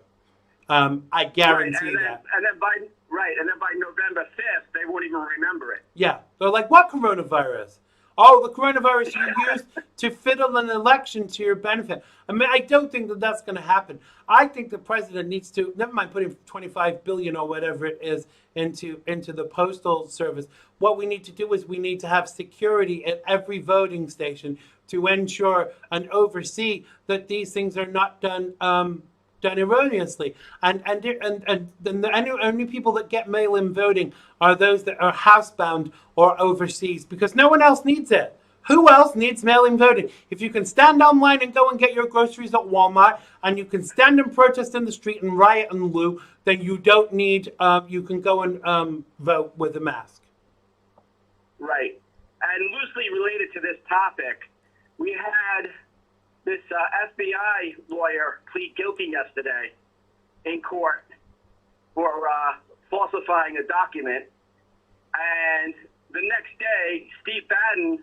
I guarantee that. And then by November 5th, they won't even remember it. Yeah, they're like, what coronavirus? Oh, the coronavirus you used to fiddle an election to your benefit. I mean, I don't think that that's going to happen. I think the president needs to, never mind putting $25 billion or whatever it is into the postal service. What we need to do is we need to have security at every voting station to ensure and oversee that these things are not done erroneously, and the only people that get mail-in voting are those that are housebound or overseas, because no one else needs it. Who else needs mail-in voting? If you can stand online and go and get your groceries at Walmart, and you can stand and protest in the street and riot and loot, then you don't need. You can go and vote with a mask. Right, and loosely related to this topic, we had this FBI lawyer plead guilty yesterday in court for falsifying a document. And the next day, Steve Bannon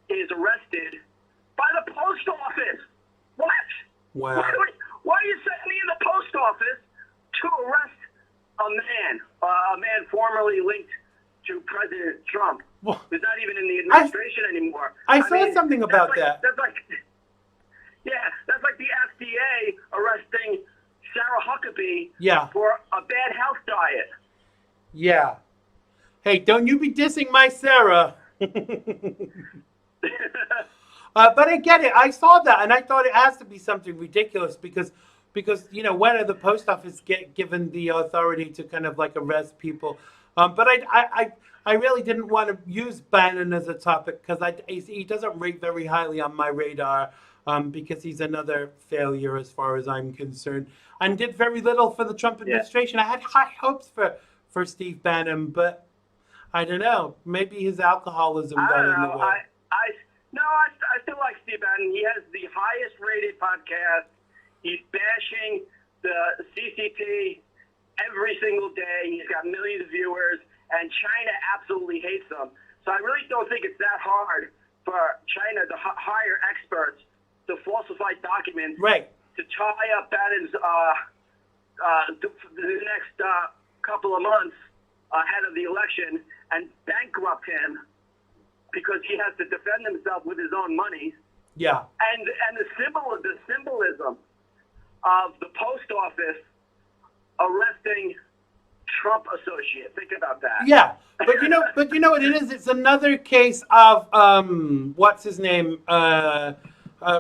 is arrested by the post office. What? Wow. Why are you sending me in the post office to arrest a man formerly linked to President Trump, Well, who's not even in the administration anymore? I saw something about that. That's like the FDA arresting Sarah Huckabee Yeah. for a bad health diet. Yeah. Hey, don't you be dissing my Sarah. But I get it. I saw that, and I thought it has to be something ridiculous because when are the post office given the authority to kind of like arrest people? But I really didn't want to use Bannon as a topic because he doesn't rate very highly on my radar. Because he's another failure as far as I'm concerned, and did very little for the Trump administration. Yeah. I had high hopes for Steve Bannon, but I don't know. Maybe his alcoholism got in the way. I still like Steve Bannon. He has the highest rated podcast. He's bashing the CCP every single day. He's got millions of viewers, and China absolutely hates him. So I really don't think it's that hard for China to hire experts to falsify documents, right, to tie up Bannon's the next couple of months ahead of the election and bankrupt him because he has to defend himself with his own money. Yeah. And the symbolism of the post office arresting Trump associate. Think about that. Yeah, but you know what it is? It's another case of what's his name?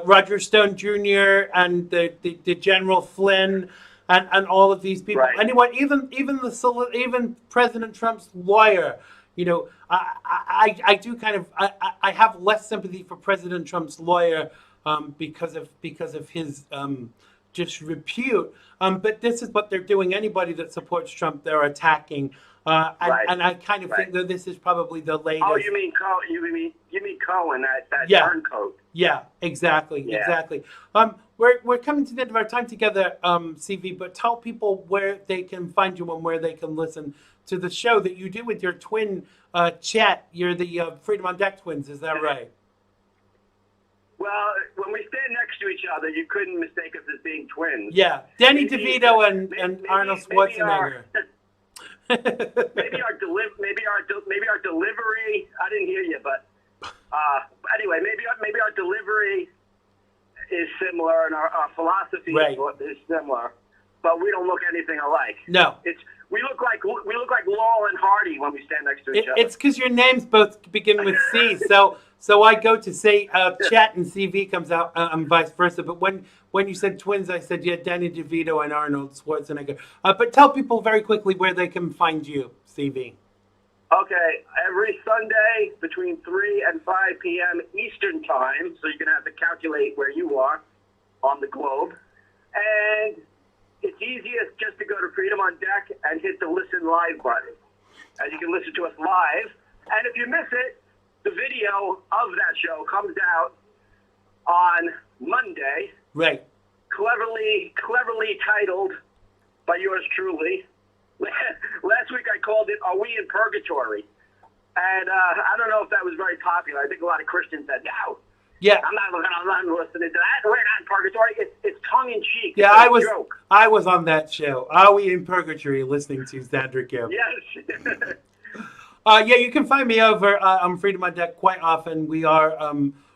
Roger Stone Jr. and the General Flynn and all of these people. Right. Anyway, even President Trump's lawyer. I do kind of I have less sympathy for President Trump's lawyer because of his disrepute. But this is what they're doing. Anybody that supports Trump, they're attacking. And I kind of think that this is probably the latest. Oh, you mean Cohen, that turncoat? Yeah, exactly. We're coming to the end of our time together, CV. But tell people where they can find you and where they can listen to the show that you do with your twin, Chet. You're the Freedom on Deck twins. Is that right? Well, when we stand next to each other, you couldn't mistake us as being twins. Yeah, Danny DeVito and Arnold Schwarzenegger. Maybe our delivery. I didn't hear you, but anyway, maybe our delivery is similar and our philosophy is similar, but we don't look anything alike. No, we look like Laurel and Hardy when we stand next to each other. It's because your names both begin with C, so I go to say Chat and CV comes out and vice versa. But when you said twins, I said Danny DeVito and Arnold Schwarzenegger. But tell people very quickly where they can find you, CV. Okay, every Sunday between 3 and 5 p.m. Eastern Time, so you're going to have to calculate where you are on the globe. And it's easiest just to go to Freedom on Deck and hit the Listen Live button, as you can listen to us live. And if you miss it, the video of that show comes out on Monday, Right. cleverly titled by yours truly. Last week I called it "Are We in Purgatory?" And I don't know if that was very popular. I think a lot of Christians said, "No, Yeah. I'm not listening to that. We're not in purgatory." It's tongue in cheek. Yeah, It's a joke. I was on that show. Are We in Purgatory? Listening to Xander Gibb. Yes. Yeah, you can find me over on Freedom on Deck quite often. We are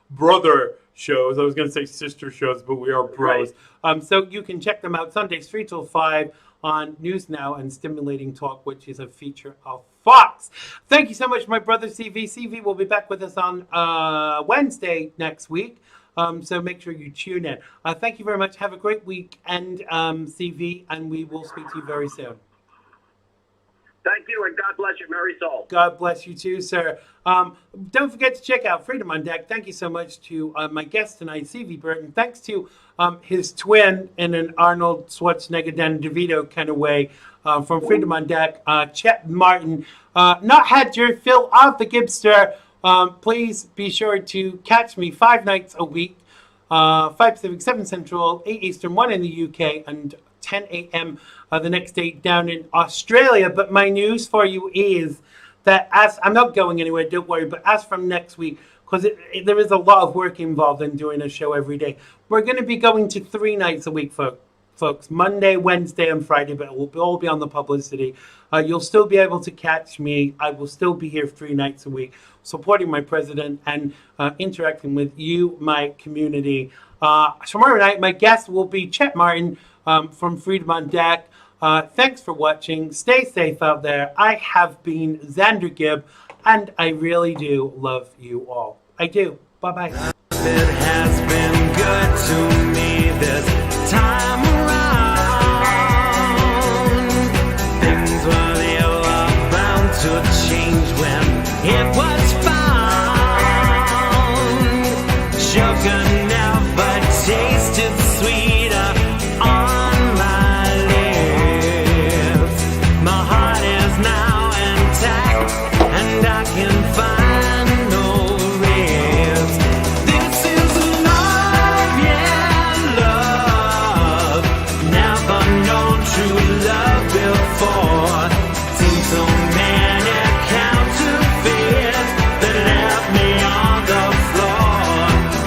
brother shows. I was going to say sister shows, but we are bros. So you can check them out Sundays 3 till 5 on News Now and Stimulating Talk, which is a feature of Fox. Thank you so much, my brother CV. CV will be back with us on Wednesday next week. So make sure you tune in. Thank you very much. Have a great week, and CV, and we will speak to you very soon. Thank you, and God bless you. Merry soul. God bless you too, sir. Don't forget to check out Freedom on Deck. Thank you so much to my guest tonight, CV Burton. Thanks to his twin in an Arnold Schwarzenegger, Dan DeVito kind of way from Freedom on Deck, Chet Martin. Not had your fill of the Gibbster. Please be sure to catch me 5 nights a week, 5 Pacific, 7 Central, 8 Eastern, 1 in the UK, and 10 a.m. The next day down in Australia. But my news for you is that I'm not going anywhere, don't worry, but as from next week, because there is a lot of work involved in doing a show every day, we're going to be going to 3 nights a week, folks. Monday, Wednesday, and Friday, but it will all be on the publicity. You'll still be able to catch me. I will still be here 3 nights a week, supporting my president and interacting with you, my community. Tomorrow night, my guest will be Chet Martin from Freedom on Deck. Thanks for watching. Stay safe out there. I have been Xander Gibb, and I really do love you all. I do. Bye-bye. It has been good to me this time around. Things were bound to change when it was found. Sugar never tasted sweeter on my lips. My heart is now intact, and I can find no ribs. This is love, yeah, love. Never known true love before. Seen so many counterfeits that left me on the floor.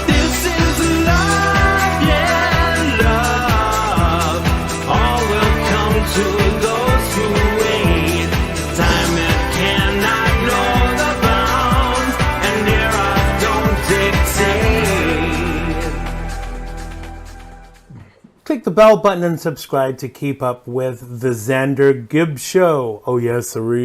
This is love, yeah, love. All will come to those who wait. Time it cannot know the bounds, and eras don't dictate. Click the bell button and subscribe to keep up with the Xander Gibb Show. Oh, yes, sirree.